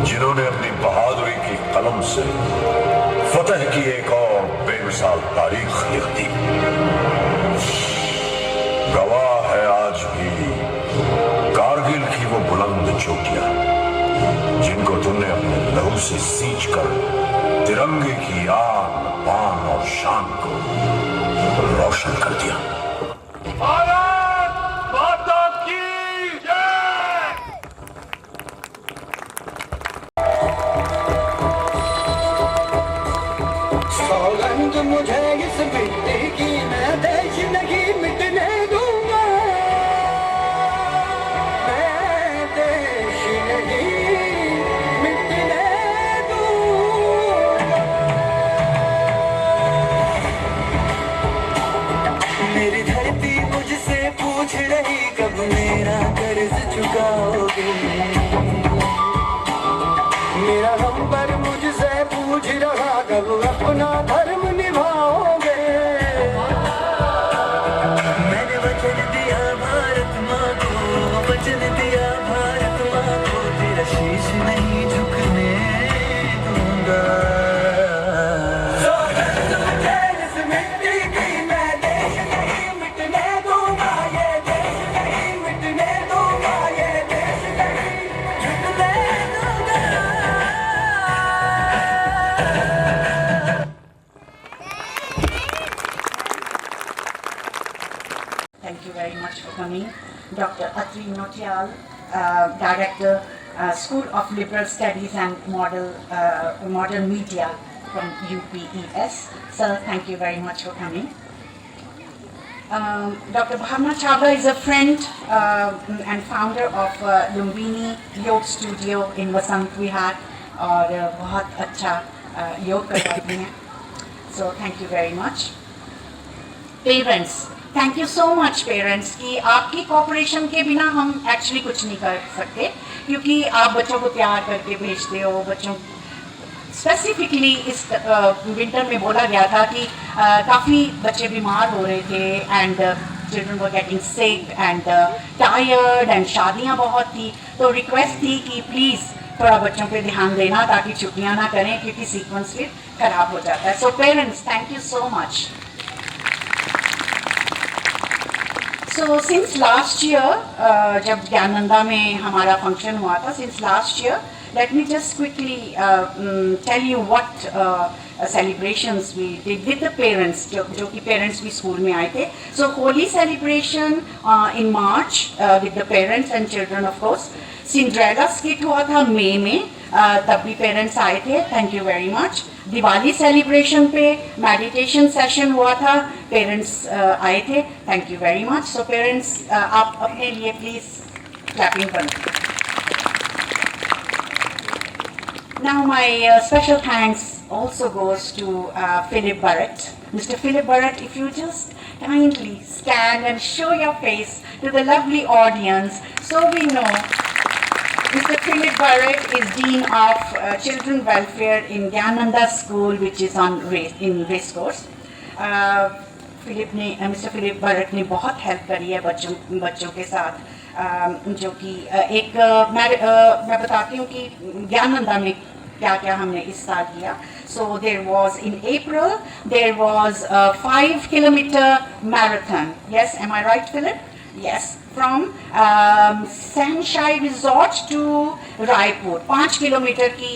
जिन्होंने अपनी बहादुरी की कलम से फतह की एक और बेमिसाल तारीख लिख दी। गवाह है आज भी कारगिल की वो बुलंद चोटियां जिनको तुमने अपने लहू से सींच कर तिरंगे की आन बान और शान को रोशन कर दिया। भारत माता की जय। सौगंध मुझे इस मिट्टी की, मैं देश नहीं मिटने दूंगा, मैं देश नहीं मिटने दूंगा। मेरी धरती मुझसे पूछ रही कब मेरा कर्ज चुकाओगे, मेरा अंबर मुझसे पूछ रहा कब अपना धर्म निभाओगे। मैंने वचन दिया भारत माँ को, वचन दिया भारत माँ को, तेरा शीश नहीं झुकने दूंगा। इस मिट्टी की मैं देश नहीं मिटने दूंगा, ये देश नहीं मिटने दूंगा, ये देश नहीं झुकने दूंगा। Thank you very much for coming. Dr. Atri Notial, Director, School of Liberal Studies and Modern Media from UPES. Sir, thank you very much for coming. Dr. Bhavna Chawla is a friend and founder of Lumbini Yoga Studio in Vasant Vihar और बहुत अच्छा योग करवाती हैं. So thank you very much. Parents, thank you so much parents कि आपकी cooperation के बिना हम एक्चुअली कुछ नहीं कर सकते, क्योंकि आप बच्चों को तैयार करके भेजते हो. बच्चों स्पेसिफिकली इस विंटर में बोला गया था कि काफ़ी बच्चे बीमार हो रहे थे and children were getting sick and tired and शादियाँ बहुत थी, तो रिक्वेस्ट थी कि प्लीज़ थोड़ा बच्चों पे ध्यान देना ताकि छुट्टियाँ ना करें क्योंकि सीक्वेंस फिर खराब हो जाता है. So parents, thank you so much. So since last year, जब ज्ञानंदा में हमारा फंक्शन हुआ था, since last year let me just quickly tell you what celebrations we did with the parents, जो कि parents भी school में आए थे. So Holi celebration in March with the parents and children of course. Cinderella skit हुआ था मई में, तब भी पेरेंट्स आए थे, thank you very much. Diwali celebration पे मेडिटेशन सेशन हुआ था, पेरेंट्स आए थे, thank you very much. So parents आप अपने लिए प्लीज क्लैपिंग करें. Now my special thanks also goes to Philip Barrett. Mr. Philip Barrett, if you just kindly stand and show your face to the lovely audience so we know. Mr. Philip Barrett is Dean of Children Welfare in Gyananda School, which is in Racecourse. Mr. Philip Barrett ने बहुत help करी है बच्चों के साथ, जो कि मैं बताती हूँ कि ज्ञाननंदा में क्या क्या हमने इस साल किया. So there was in April there was a 5 kilometer marathon. Yes, am I right, Philip? Yes. From Sunshine Resort to Raipur 5 kilometre की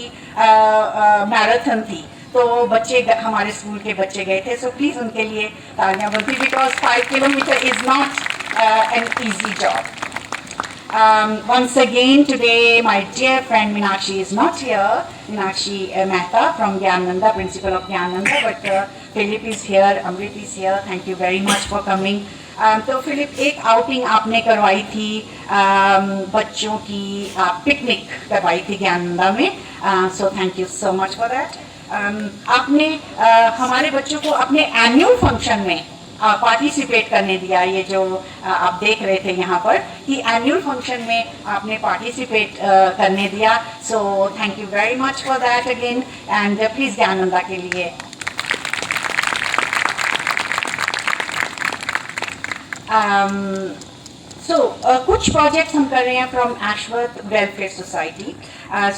मैराथन थी. तो बच्चे हमारे स्कूल के बच्चे गए थे, सो प्लीज उनके लिए तालियां बनती, because 5 kilometre is not an easy job. Once again today my dear friend Meenakshi is not here. Meenakshi Mehta from Gyananda, principal of Gyananda, but Philip is here, Amrit is here. Thank you very much for coming. तो Philip एक outing आपने करवाई थी बच्चों की, picnic करवाई थी ज्ञाननंदा में, सो thank you so much for that. आपने हमारे बच्चों को अपने एनुअल फंक्शन में पार्टिसिपेट करने दिया. ये जो आप देख रहे थे यहाँ पर कि एनुअल फंक्शन में आपने पार्टिसिपेट करने दिया, so thank you very much for that again. And please Gyanananda के लिए कुछ प्रोजेक्ट्स हम कर रहे हैं from Ashworth welfare society.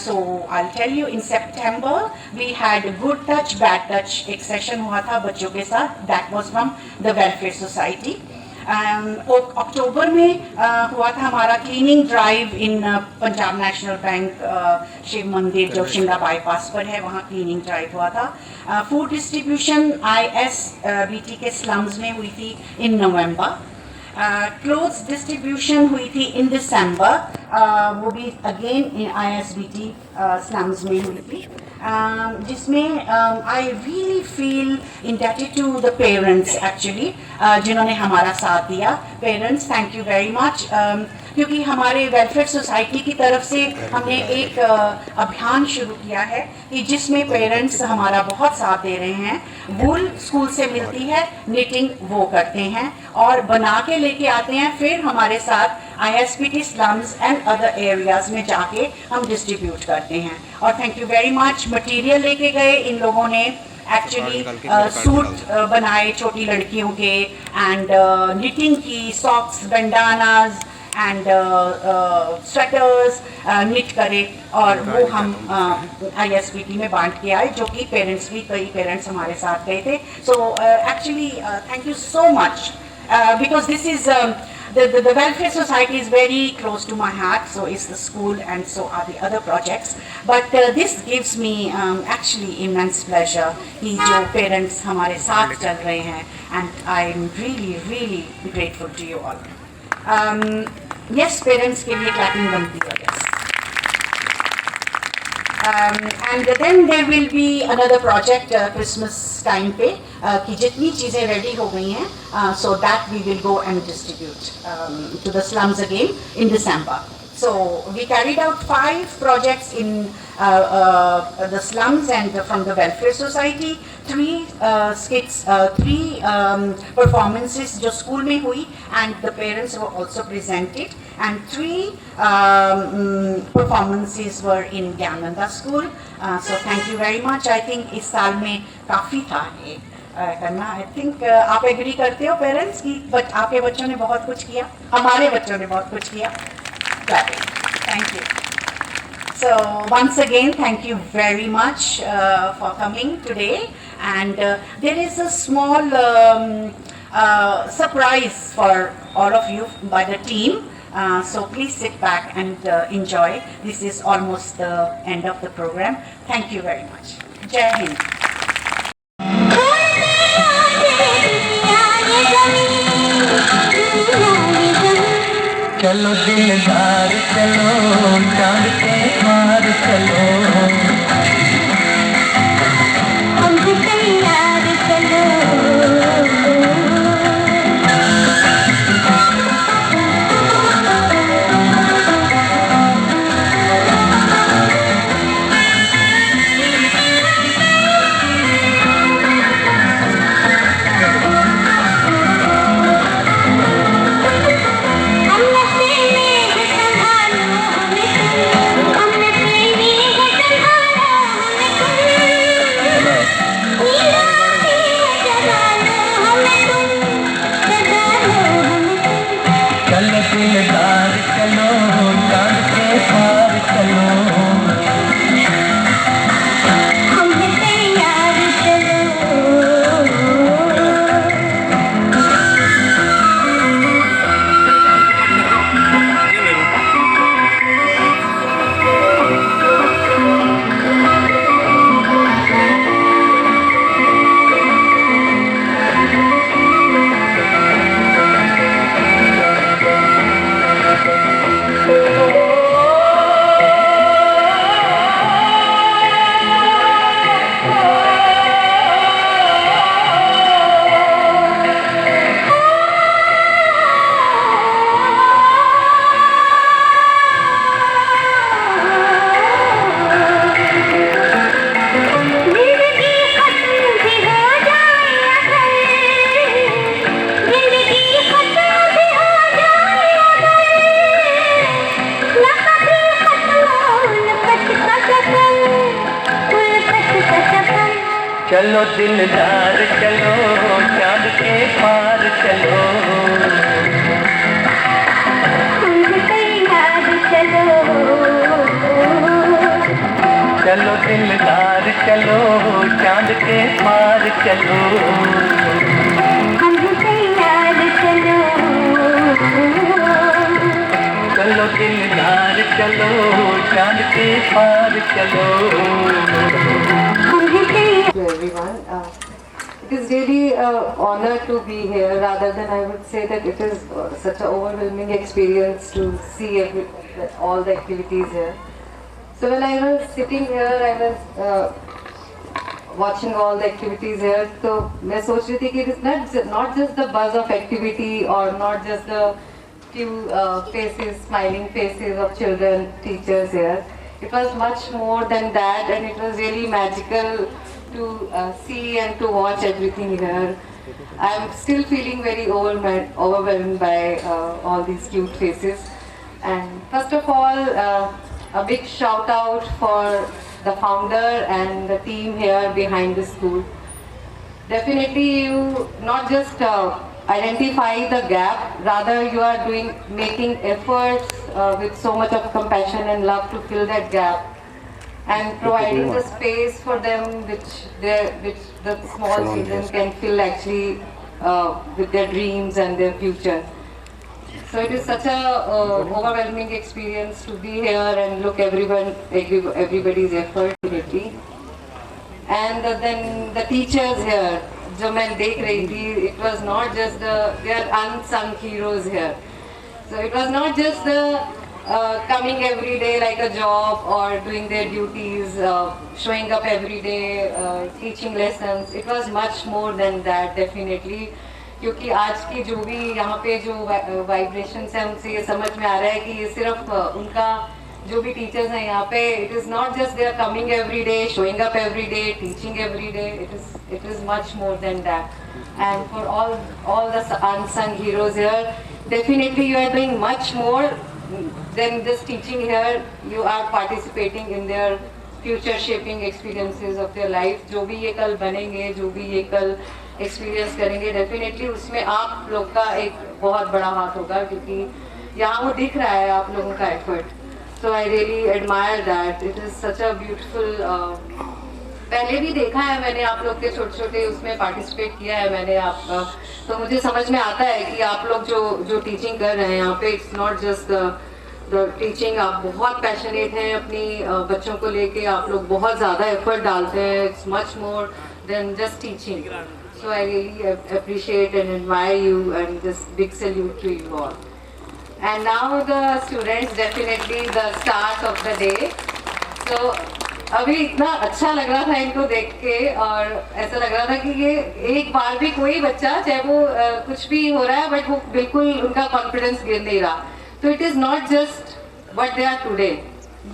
So I tell you, in सितंबर we had good touch bad touch, एक सेशन हुआ था बच्चों के साथ, that was from the welfare society. अक्टूबर में हुआ था हमारा cleaning drive in Punjab national bank Shiv मंदिर जो शिमला बाईपास पर है, वहाँ क्लीनिंग ड्राइव हुआ था. फूड डिस्ट्रीब्यूशन ISBT के स्लम्स में हुई थी इन नवंबर. क्लोथ्स डिस्ट्रीब्यूशन हुई थी इन दिसंबर, वो भी अगेन इन ISBT स्लम्स में हुई थी, जिसमें I really feel indebted to the parents actually, जिन्होंने हमारा साथ दिया. Parents thank you very much, क्योंकि हमारे वेलफेयर सोसाइटी की तरफ से हमने एक अभियान शुरू किया है कि जिसमें पेरेंट्स हमारा बहुत साथ दे रहे हैं. वूल स्कूल से मिलती है, निटिंग वो करते हैं और बना के लेके आते हैं, फिर हमारे साथ ISBT slums and other areas में जाके हम डिस्ट्रीब्यूट करते हैं. और thank you very much, material लेके गए इन लोगों ने, एक्चुअली सूट बनाए छोटी लड़कियों के, एंड निटिंग की, सॉक्स, बंडानाज एंड स्वेटर्स निट करे, और वो हम ISBT में बांट के आए, जो कि पेरेंट्स भी, कई पेरेंट्स हमारे साथ गए थे. So actually thank you so much, because this is the welfare society is very close to my heart, so is the school and so are the other projects, but this gives me actually immense pleasure कि जो parents हमारे साथ चल रहे हैं, and I am really grateful to you all. Yes, parents के लिए clapping बनती है. Yes. And then there will be another project Christmas time पे कि जितनी चीज़ें ready हो गई हैं, so that we will go and distribute to the slums again in December. So we carried out 5 projects in the slums and from the welfare society, 3 skits, 3 performances जो school में हुई, and the parents were also presented, and 3 performances were in Gyananda school. So thank you very much. I think इस साल में काफ़ी था ये करना. आई थिंक आप एग्री करते हो पेरेंट्स की, बट आपके बच्चों ने बहुत कुछ किया, हमारे बच्चों ने बहुत कुछ किया. Thank you. So once again, thank you very much for coming today. And there is a small surprise for all of you by the team. So please sit back and enjoy. This is almost the end of the program. Thank you very much. Jai Hind. चलो दिलदार चलो चांद के पार चलो हम भी तैयार चलो दिलदार चलो चांद के पार चलो हम भी तैयार चलो चलो दिलदार चलो चांद के पार चलो हम भी तैयार चलो चलो दिलदार चलो चांद के पार चलो हम भी तैयार चलो चलो दिलदार चलो चांद के पार चलो to everyone. It is really an honor to be here, rather than I would say that it is such an overwhelming experience to see all the activities here. So when I was sitting here, I was watching all the activities here. So I was thinking it is not just the buzz of activity or not just the few faces, smiling faces of children, teachers here. It was much more than that, and it was really magical to see and to watch everything here. I am still feeling very overwhelmed by all these cute faces. And first of all, a big shout out for the founder and the team here behind the school. Definitely you not just identify the gap, rather you are making efforts with so much of compassion and love to fill that gap, and providing the space for them which the small children can fill actually with their dreams and their future. So it is such a overwhelming experience to be here and look everybody's effort really. And then the teachers here, जो मैं देख रही थी, it was not just they are unsung heroes here. So it was not just the coming every day like a job or doing their duties, showing up every day, teaching lessons. It was much more than that, definitely. क्योंकि आज की जो भी यहाँ पे जो vibrations है उनसे ये समझ में आ रहा है कि ये सिर्फ उनका जो भी टीचर्स हैं यहाँ पे, it is not just they are coming every day, showing up every day, teaching every day. It is much more than that. And for all the unsung heroes here, definitely you are doing much more than just teaching here. You are participating in their future shaping experiences of their life. जो भी ये कल बनेंगे, जो भी ये कल experience करेंगे, डेफिनेटली उसमें आप लोग का एक बहुत बड़ा हाथ होगा, क्योंकि यहाँ वो दिख रहा है आप लोगों का effort. So I really admire that. It is such a beautiful पहले भी देखा है मैंने आप लोग के छोटे छोटे उसमें पार्टिसिपेट किया है मैंने आपका, तो मुझे समझ में आता है कि आप लोग जो टीचिंग कर रहे हैं यहाँ पे, it's not just the teaching, आप बहुत पैशनेट हैं अपनी बच्चों को लेके, आप लोग बहुत ज़्यादा एफर्ट डालते हैं, it's much more than just teaching. So I really appreciate and admire you, and this big salute to you all. And now the students, definitely the stars of the day. So अभी इतना अच्छा लग रहा था इनको देख के, और ऐसा लग रहा था कि ये एक बार भी कोई बच्चा, चाहे वो कुछ भी हो रहा है, बट वो बिल्कुल उनका कॉन्फिडेंस गिर नहीं रहा. तो it is not just what they are today,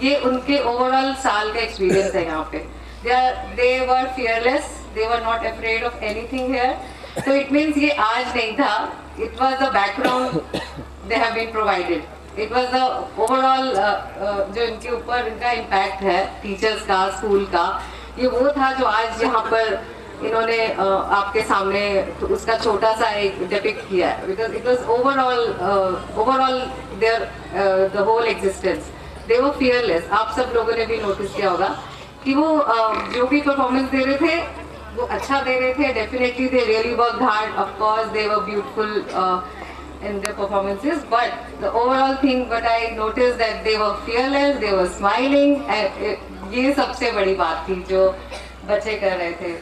ये उनके ओवरऑल साल का एक्सपीरियंस है यहाँ पे. They were fearless, they were not afraid of anything here. So it means ये आज नहीं था, it was the background they have been provided. It was the overall जो इनके ऊपर इनका impact है टीचर्स का, स्कूल का, ये वो था जो आज यहाँ पर इन्होंने आपके सामने तो उसका छोटा सा एक डिपिक्ट किया है. Because it was overall their the whole existence. They were fearless. आप सब लोगों ने भी नोटिस किया होगा कि वो जो भी परफॉर्मेंस दे रहे थे वो अच्छा दे रहे थे. Definitely they really worked hard, of course they were beautiful in their performances, but the overall thing what I noticed that they were fearless, they were smiling, and ये सबसे बड़ी बात थी जो बच्चे कर रहे थे.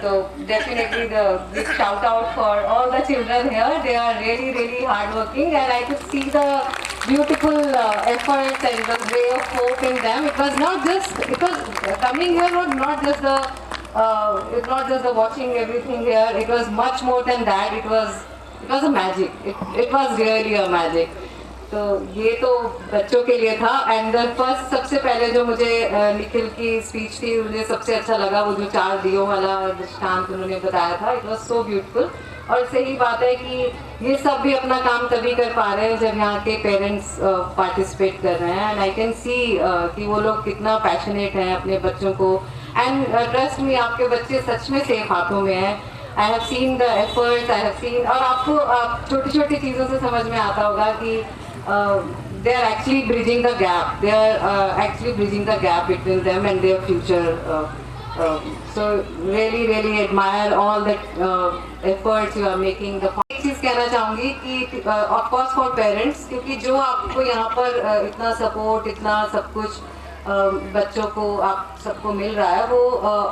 So definitely the big shout out for all the children here. They are really hard working, and I could see the beautiful efforts and the ray of hope in them. It was not just, because coming here was not just the watching everything here. It was much more than that. It was a magic. It was really a magic. तो ये तो बच्चों के लिए था. And then first सबसे पहले जो मुझे निखिल की स्पीच थी, मुझे सबसे अच्छा लगा वो जो 4 दियों वाला दृष्टांत उन्होंने बताया था. It was so beautiful. और सही बात है कि ये सब भी अपना काम तभी कर पा रहे हैं जब यहाँ के पेरेंट्स पार्टिसिपेट कर रहे हैं. एंड आई कैन सी कि वो लोग कितना पैशनेट हैं अपने बच्चों को. एंड ट्रस्ट मी, आपके बच्चे सच में सेफ हाथों में हैं. I have seen the efforts, I have seen, और आपको छोटी छोटी चीज़ों से समझ में आता होगा कि they are actually bridging the gap. They are actually bridging the gap between them and their future. So really admire all the efforts you are making. The एक चीज़ कहना चाहूँगी कि of course for parents, क्योंकि जो आपको यहाँ पर इतना support, इतना सब कुछ बच्चों को आप सबको मिल रहा है, वो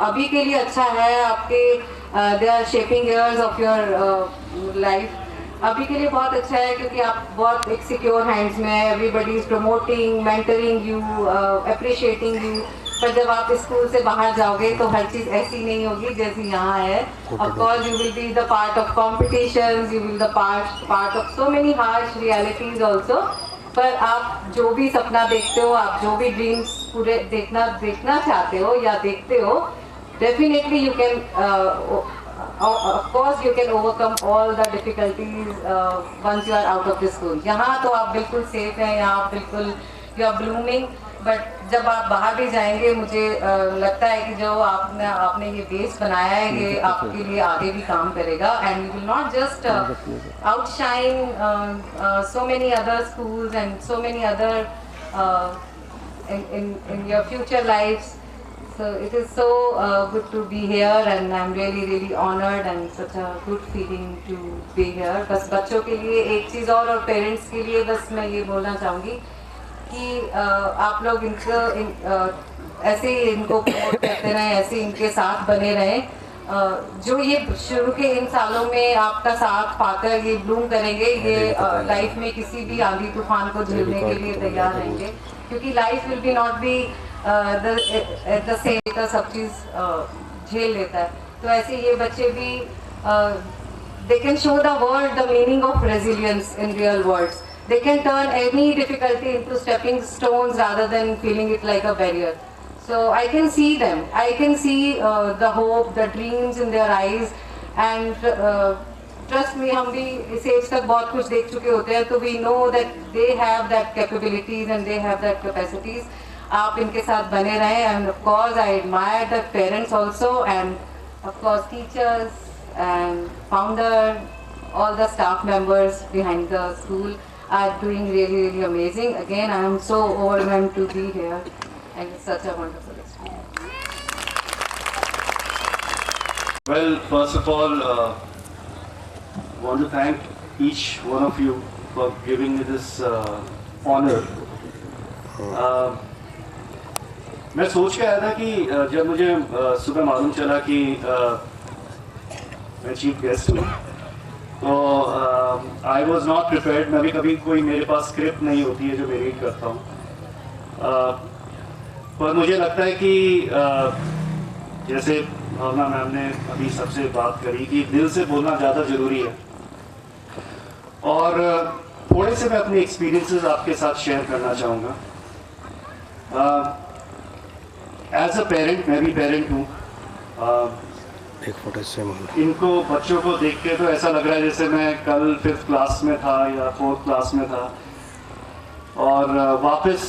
अभी के लिए अच्छा है. आपके they are shaping years of your life. अभी के लिए बहुत अच्छा है क्योंकि आप बहुत एक सिक्योर हैंड्स में है. Everybody is promoting, mentoring you, appreciating you. पर जब आप स्कूल से बाहर जाओगे तो हर चीज़ ऐसी नहीं होगी जैसी यहाँ है. Of course you will be the part of competitions, you will the part of so many harsh realities also. पर आप जो भी सपना देखते हो, आप जो भी ड्रीम्स पूरे देखना चाहते हो या देखते हो, definitely you can of course you can overcome all the difficulties once you are out of the school. यहाँ तो आप बिल्कुल सेफ हैं, यहाँ बिल्कुल you are blooming. बट जब आप बाहर भी जाएंगे, मुझे लगता है कि जो आपने ये बेस बनाया है, ये आपके लिए आगे भी काम करेगा. And you will not just outshine so many other schools and so many other in your future lives. So it is so good to be here, and I'm really honored and such a good feeling to be here. बस बच्चों के लिए एक चीज़ और parents के लिए बस मैं ये बोलना चाहूँगी कि आप लोग ऐसे ही इनको प्रमोट करते रहें, ऐसे इनके साथ बने रहें. जो ये शुरू के इन सालों में आपका साथ पाकर ये ब्लूम करेंगे, ये लाइफ में किसी भी आंधी तूफान को झेलने के लिए तैयार रहेंगे. क्योंकि life will be not be the same, सब चीज़ झेल लेता है. तो ऐसे ये बच्चे भी they can show the world the meaning of resilience in real words. They can turn any difficulty into stepping stones rather than feeling it like a barrier. So I can see them. I can see the hope, the dreams in their eyes, and trust me, हम भी इस as तक बहुत कुछ देख चुके होते हैं, तो we know that they have that capabilities and they have that capacities. आप इनके साथ बने रहें. And of course I admire the parents also, and of course teachers and founder, all the staff members behind the school are doing really amazing. Again, I am so overwhelmed to be here, and it's such a wonderful experience. Well, first of all, want to thank each one of you for giving me this honor. मैं सोच के आया था कि जब मुझे सुबह मालूम चला कि मैं चीफ गेस्ट हूँ, तो आई वॉज नॉट प्रिपेयर्ड. मैं भी कभी कोई मेरे पास स्क्रिप्ट नहीं होती है जो मैं रीड करता हूँ, पर मुझे लगता है कि जैसे भावना मैम ने अभी सबसे बात करी कि दिल से बोलना ज़्यादा ज़रूरी है, और थोड़े से मैं अपने एक्सपीरियंसेस आपके साथ शेयर करना चाहूँगा. एज अ पेरेंट, मैं भी पेरेंट हूँ. एक फोटो से इनको बच्चों को देख के तो ऐसा लग रहा है जैसे मैं कल 5th क्लास में था या 4th क्लास में था, और वापस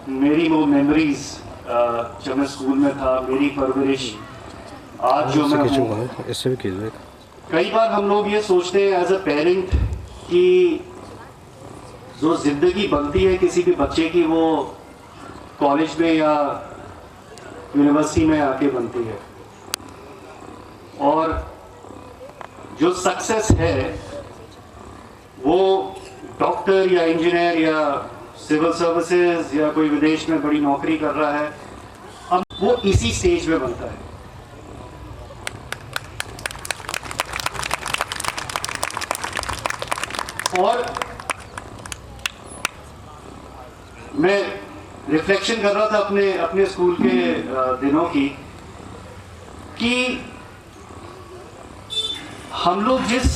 मेरी वो मेमोरीज जब मैं स्कूल में था, मेरी परवरिश आज जो मैं हूँ. इससे भी कीजिए. कई बार हम लोग ये सोचते हैं एज अ पेरेंट कि जो जिंदगी बनती है किसी भी बच्चे की, वो कॉलेज में या यूनिवर्सिटी में आके बनती है, और जो सक्सेस है वो डॉक्टर या इंजीनियर या सिविल सर्विसेज या कोई विदेश में बड़ी नौकरी कर रहा है, अब वो इसी स्टेज में बनता है. और मैं रिफ्लेक्शन कर रहा था अपने स्कूल के दिनों की, कि हम लोग जिस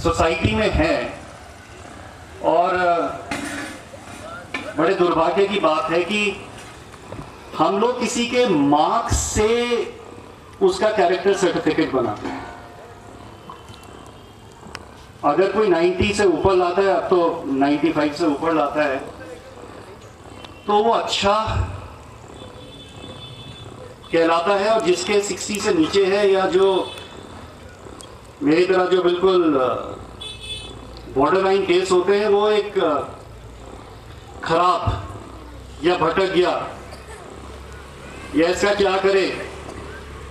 सोसाइटी में हैं, और बड़े दुर्भाग्य की बात है कि हम लोग किसी के मार्क्स से उसका कैरेक्टर सर्टिफिकेट बनाते हैं. अगर कोई 90 से ऊपर लाता है, अब तो 95 से ऊपर लाता है, तो वो अच्छा कहलाता है, और जिसके 60 से नीचे है या जो मेरी तरह जो बिल्कुल बॉर्डर लाइन केस होते हैं, वो एक खराब या भटक गया या इसका क्या करे,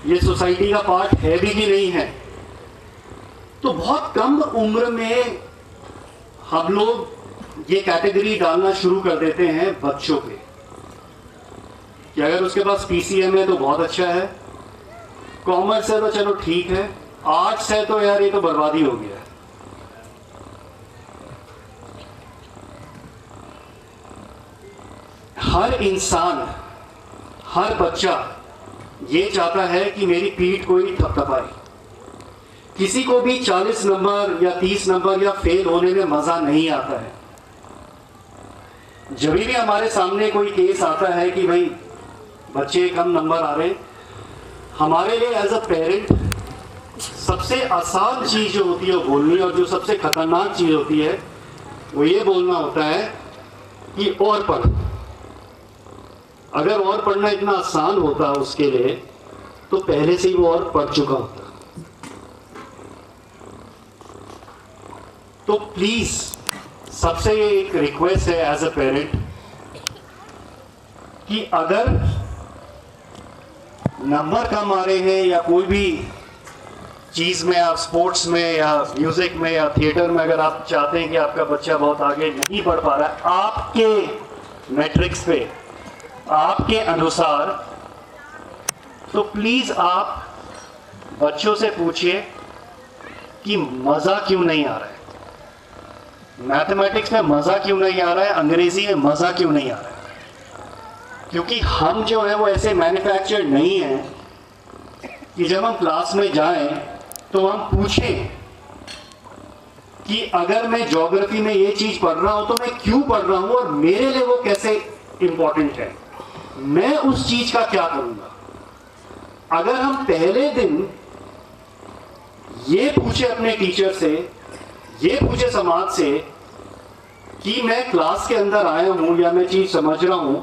ये सोसाइटी का पार्ट है भी कि नहीं है. तो बहुत कम उम्र में हम लोग ये कैटेगरी डालना शुरू कर देते हैं बच्चों पे, कि अगर उसके पास PCM है तो बहुत अच्छा है, कॉमर्स है तो चलो ठीक है, आर्ट्स है तो यार ये तो बर्बादी हो गया है. हर इंसान, हर बच्चा ये चाहता है कि मेरी पीठ कोई थपथपाए. किसी को भी 40 नंबर या 30 नंबर या फेल होने में मजा नहीं आता है. जब भी हमारे सामने कोई केस आता है कि भाई बच्चे कम नंबर आ रहे, हमारे लिए एज अ पेरेंट सबसे आसान चीज जो होती है वो बोलनी, और जो सबसे खतरनाक चीज होती है वो ये बोलना होता है कि और पढ़. अगर और पढ़ना इतना आसान होता उसके लिए, तो पहले से ही वो और पढ़ चुका होता. तो प्लीज सबसे ये एक रिक्वेस्ट है एज अ पेरेंट, कि अगर नंबर कम आ रहे हैं या कोई भी चीज में, आप स्पोर्ट्स में या म्यूजिक में या थिएटर में, अगर आप चाहते हैं कि आपका बच्चा बहुत आगे नहीं बढ़ पा रहा है आपके मैट्रिक्स पे, आपके अनुसार, तो प्लीज आप बच्चों से पूछिए कि मजा क्यों नहीं आ रहा है, मैथमेटिक्स में मजा क्यों नहीं आ रहा है, अंग्रेजी में मजा क्यों नहीं आ रहा है. क्योंकि हम जो है वो ऐसे मैन्युफैक्चर नहीं है कि जब हम क्लास में जाएं तो हम पूछें कि अगर मैं ज्योग्राफी में ये चीज पढ़ रहा हूं तो मैं क्यों पढ़ रहा हूं, और मेरे लिए वो कैसे इंपॉर्टेंट है, मैं उस चीज का क्या करूंगा. अगर हम पहले दिन ये पूछे अपने टीचर से, ये पूछे समाज से कि मैं क्लास के अंदर आया हूं या मैं चीज समझ रहा हूं,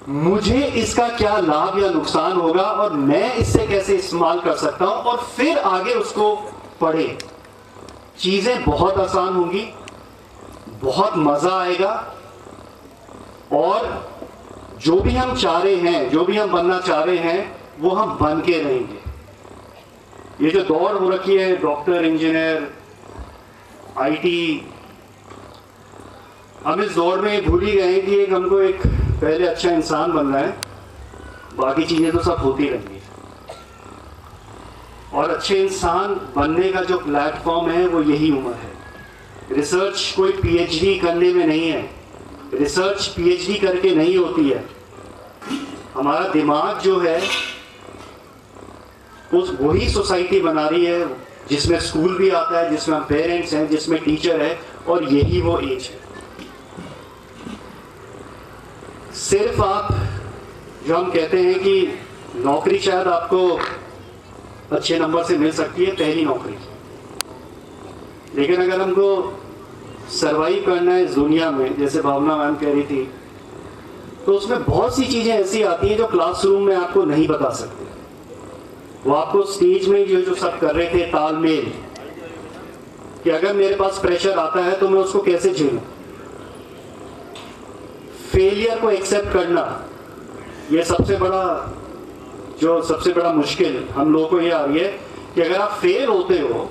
मुझे इसका क्या लाभ या नुकसान होगा और मैं इससे कैसे इस्तेमाल कर सकता हूं, और फिर आगे उसको पढ़े, चीजें बहुत आसान होंगी, बहुत मजा आएगा, और जो भी हम चाह रहे हैं, जो भी हम बनना चाह रहे हैं, वो हम बन के रहेंगे। ये जो दौड़ हो रखी है डॉक्टर, इंजीनियर, आईटी, हम इस दौड़ में भूल ही गए कि हमको एक पहले अच्छा इंसान बनना है, बाकी चीजें तो सब होती रहेंगी। और अच्छे इंसान बनने का जो प्लेटफॉर्म है वो यही उम्र है। रिसर्च कोई पीएचडी करने में नहीं है, रिसर्च पीएचडी करके नहीं होती है। हमारा दिमाग जो है उस वही सोसाइटी बना रही है जिसमें स्कूल भी आता है, जिसमें हम पेरेंट्स हैं, जिसमें टीचर है, और यही वो एज है। सिर्फ आप जो हम कहते हैं कि नौकरी शायद आपको अच्छे नंबर से मिल सकती है, पहली नौकरी, लेकिन अगर हमको सरवाइव करना है इस दुनिया में, जैसे भावना मैम कह रही थी, तो उसमें बहुत सी चीजें ऐसी आती हैं जो क्लासरूम में आपको नहीं बता सकते। वो आपको स्टेज में जो सब कर रहे थे तालमेल, कि अगर मेरे पास प्रेशर आता है तो मैं उसको कैसे झेलूं, फेलियर को एक्सेप्ट करना, ये सबसे बड़ा मुश्किल हम लोगों को ये आ रही है कि अगर आप फेल होते हो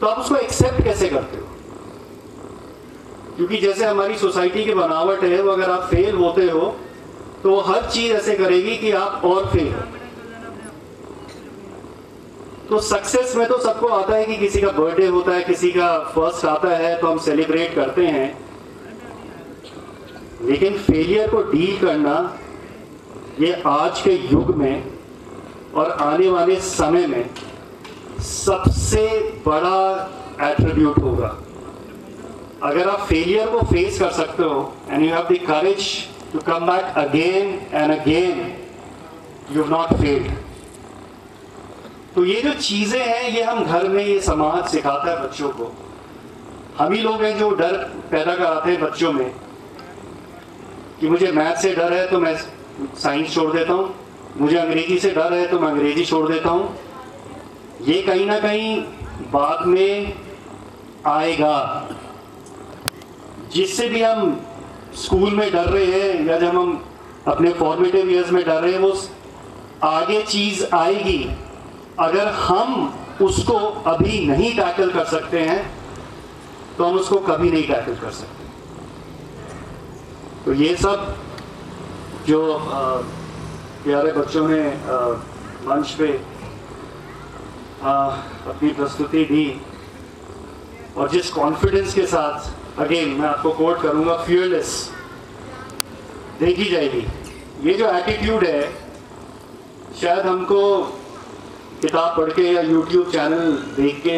तो आप उसको एक्सेप्ट कैसे करते हो। क्योंकि जैसे हमारी सोसाइटी की बनावट है, वो अगर आप फेल होते हो तो वो हर चीज ऐसे करेगी कि आप और फेल हो। तो सक्सेस में तो सबको आता है कि किसी का बर्थडे होता है, किसी का फर्स्ट आता है तो हम सेलिब्रेट करते हैं, लेकिन फेलियर को डील करना ये आज के युग में और आने वाले समय में सबसे बड़ा एट्रीब्यूट होगा। अगर आप फेलियर को फेस कर सकते हो and you have the courage to come back again and again, you have not failed. तो ये जो चीजें हैं ये हम घर में, ये समाज सिखाता है बच्चों को। हम ही लोग हैं जो डर पैदा कराते हैं बच्चों में कि मुझे मैथ से डर है तो मैं साइंस छोड़ देता हूँ, मुझे अंग्रेजी से डर है तो मैं अंग्रेजी छोड़ देता हूँ। ये कहीं ना कहीं बाद में आएगा। जिससे भी हम स्कूल में डर रहे हैं या जब हम अपने फॉर्मेटिव ईयर्स में डर रहे हैं, वो आगे चीज आएगी। अगर हम उसको अभी नहीं टैकल कर सकते हैं तो हम उसको कभी नहीं टैकल कर सकते। तो ये सब जो प्यारे बच्चों ने मंच पे अपनी प्रस्तुति दी और जिस कॉन्फिडेंस के साथ, अगेन मैं आपको कोट करूंगा, फियरलेस देखी जाएगी। ये जो एटीट्यूड है शायद हमको किताब पढ़ के या यूट्यूब चैनल देख के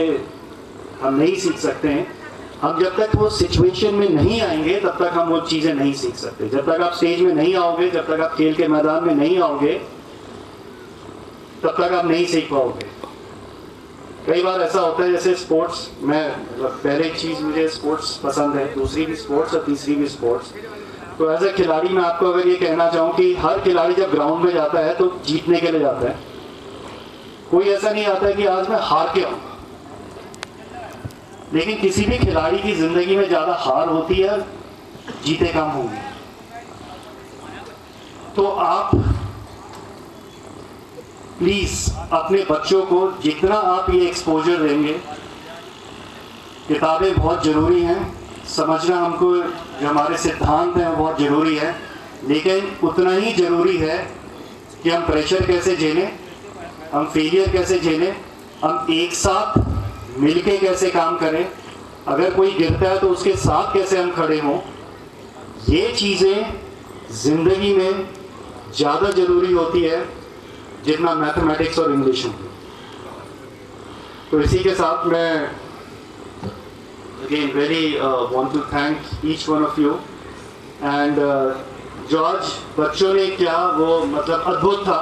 हम नहीं सीख सकते हैं। हम जब तक वो सिचुएशन में नहीं आएंगे तब तक हम वो चीज़ें नहीं सीख सकते। जब तक आप स्टेज में नहीं आओगे, जब तक आप खेल के मैदान में नहीं आओगे, तब तक आप नहीं सीख पाओगे। कई बार ऐसा होता है जैसे स्पोर्ट्स में, पहले चीज़ मुझे स्पोर्ट्स पसंद है, दूसरी भी स्पोर्ट्स और तीसरी भी स्पोर्ट्स। तो एज ए खिलाड़ी मैं आपको अगर ये कहना चाहूँ कि हर खिलाड़ी जब ग्राउंड में जाता है तो जीतने के लिए जाता है। कोई ऐसा नहीं आता है कि आज मैं हार के आऊँगा। लेकिन किसी भी खिलाड़ी की जिंदगी में ज्यादा हार होती है, जीते कम होंगे। तो आप प्लीज अपने बच्चों को जितना आप ये एक्सपोजर देंगे, किताबें बहुत जरूरी हैं, समझना हमको जो हमारे सिद्धांत हैं वो बहुत जरूरी है, लेकिन उतना ही जरूरी है कि हम प्रेशर कैसे झेलें, हम फेलियर कैसे झेलें, हम एक साथ मिलके कैसे काम करें, अगर कोई गिरता है तो उसके साथ कैसे हम खड़े हों। ये चीज़ें जिंदगी में ज़्यादा जरूरी होती है जितना मैथमेटिक्स और इंग्लिश होती है। तो इसी के साथ मैं again very want to thank each one of you and George, बच्चों ने क्या वो मतलब अद्भुत था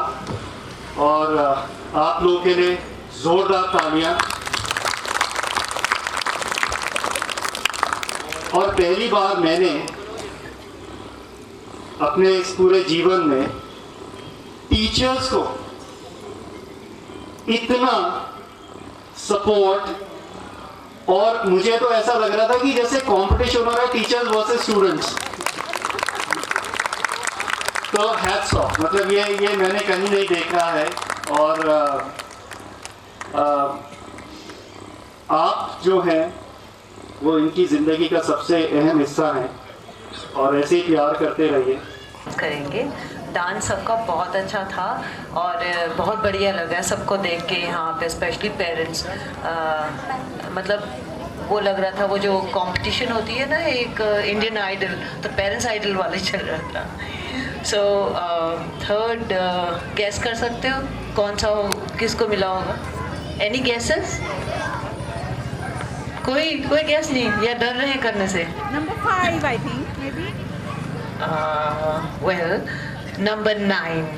और आप लोगों के लिए जोरदार तालियां। और पहली बार मैंने अपने इस पूरे जीवन में टीचर्स को इतना सपोर्ट, और मुझे तो ऐसा लग रहा था कि जैसे कंपटीशन हो रहा है टीचर्स वर्सेस स्टूडेंट्स। तो सो हैट्स ऑफ, मतलब ये मैंने कहीं नहीं देखा है। और आप जो हैं वो इनकी ज़िंदगी का सबसे अहम हिस्सा हैं और ऐसे ही प्यार करते रहिए। करेंगे। डांस सबका बहुत अच्छा था और बहुत बढ़िया लगा सबको देख के यहाँ पे, स्पेशली पेरेंट्स। मतलब वो लग रहा था वो जो कंपटीशन होती है ना एक इंडियन आइडल, तो पेरेंट्स आइडल वाले चल रहा था। सो थर्ड गैस कर सकते हो कौन सा हो, किसको मिला होगा? Any guesses? कोई गैस नहीं या डर रहे हैं करने से? Number 5 I think maybe. Well, number 9.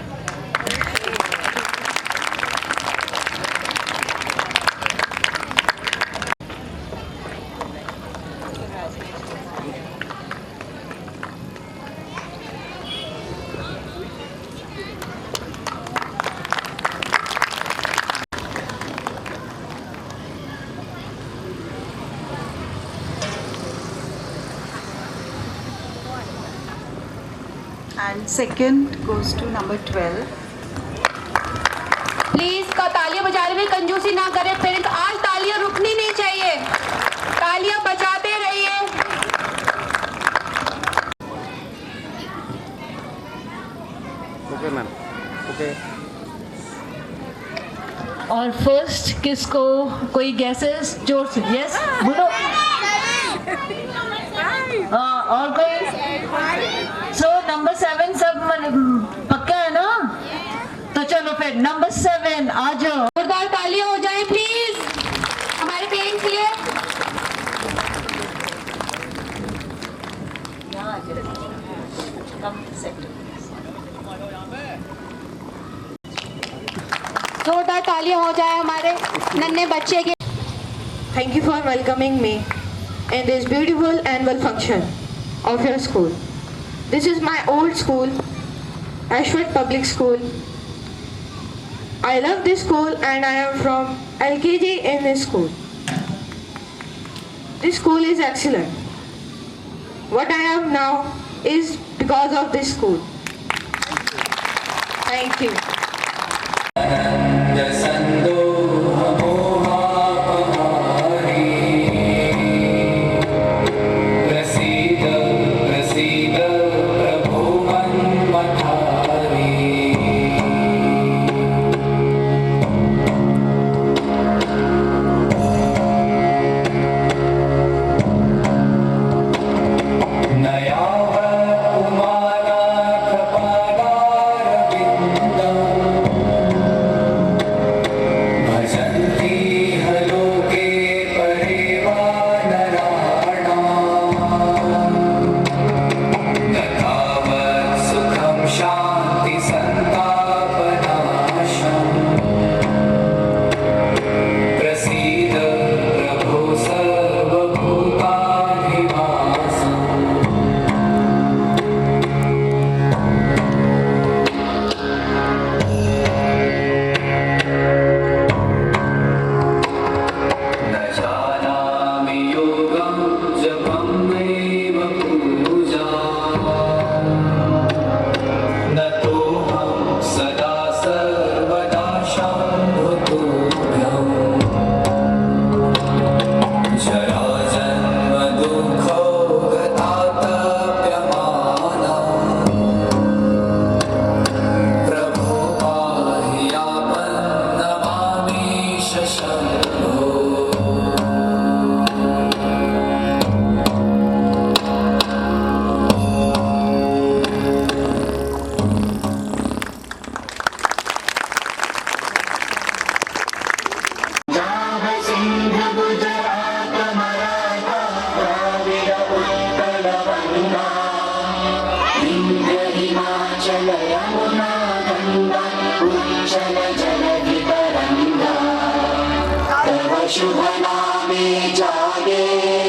And second goes to number 12. Please तालियां बजाने में कंजूसी ना करें पेरेंट्स। आज तालियां रुकनी नहीं चाहिए, तालियां बजाते रहिए। Okay ma'am, okay. और फर्स्ट किसको, कोई गैसेस? जोर से यस बोलो। और कोई? सो नंबर 7 सब पक्का है ना? तो चलो फिर नंबर 7 आ जाओ। जोरदार तालियां हो जाए प्लीज हमारे पेरेंट्स के लिए। जोरदार तालियां हो जाए हमारे नन्हे बच्चे के। Thank you for welcoming me in this beautiful annual function of your school. This is my old school, Ashford Public School. I love this school and I am from LKG in this school. This school is excellent. What I am now is because of this school. Thank you. शुभ नामे जागे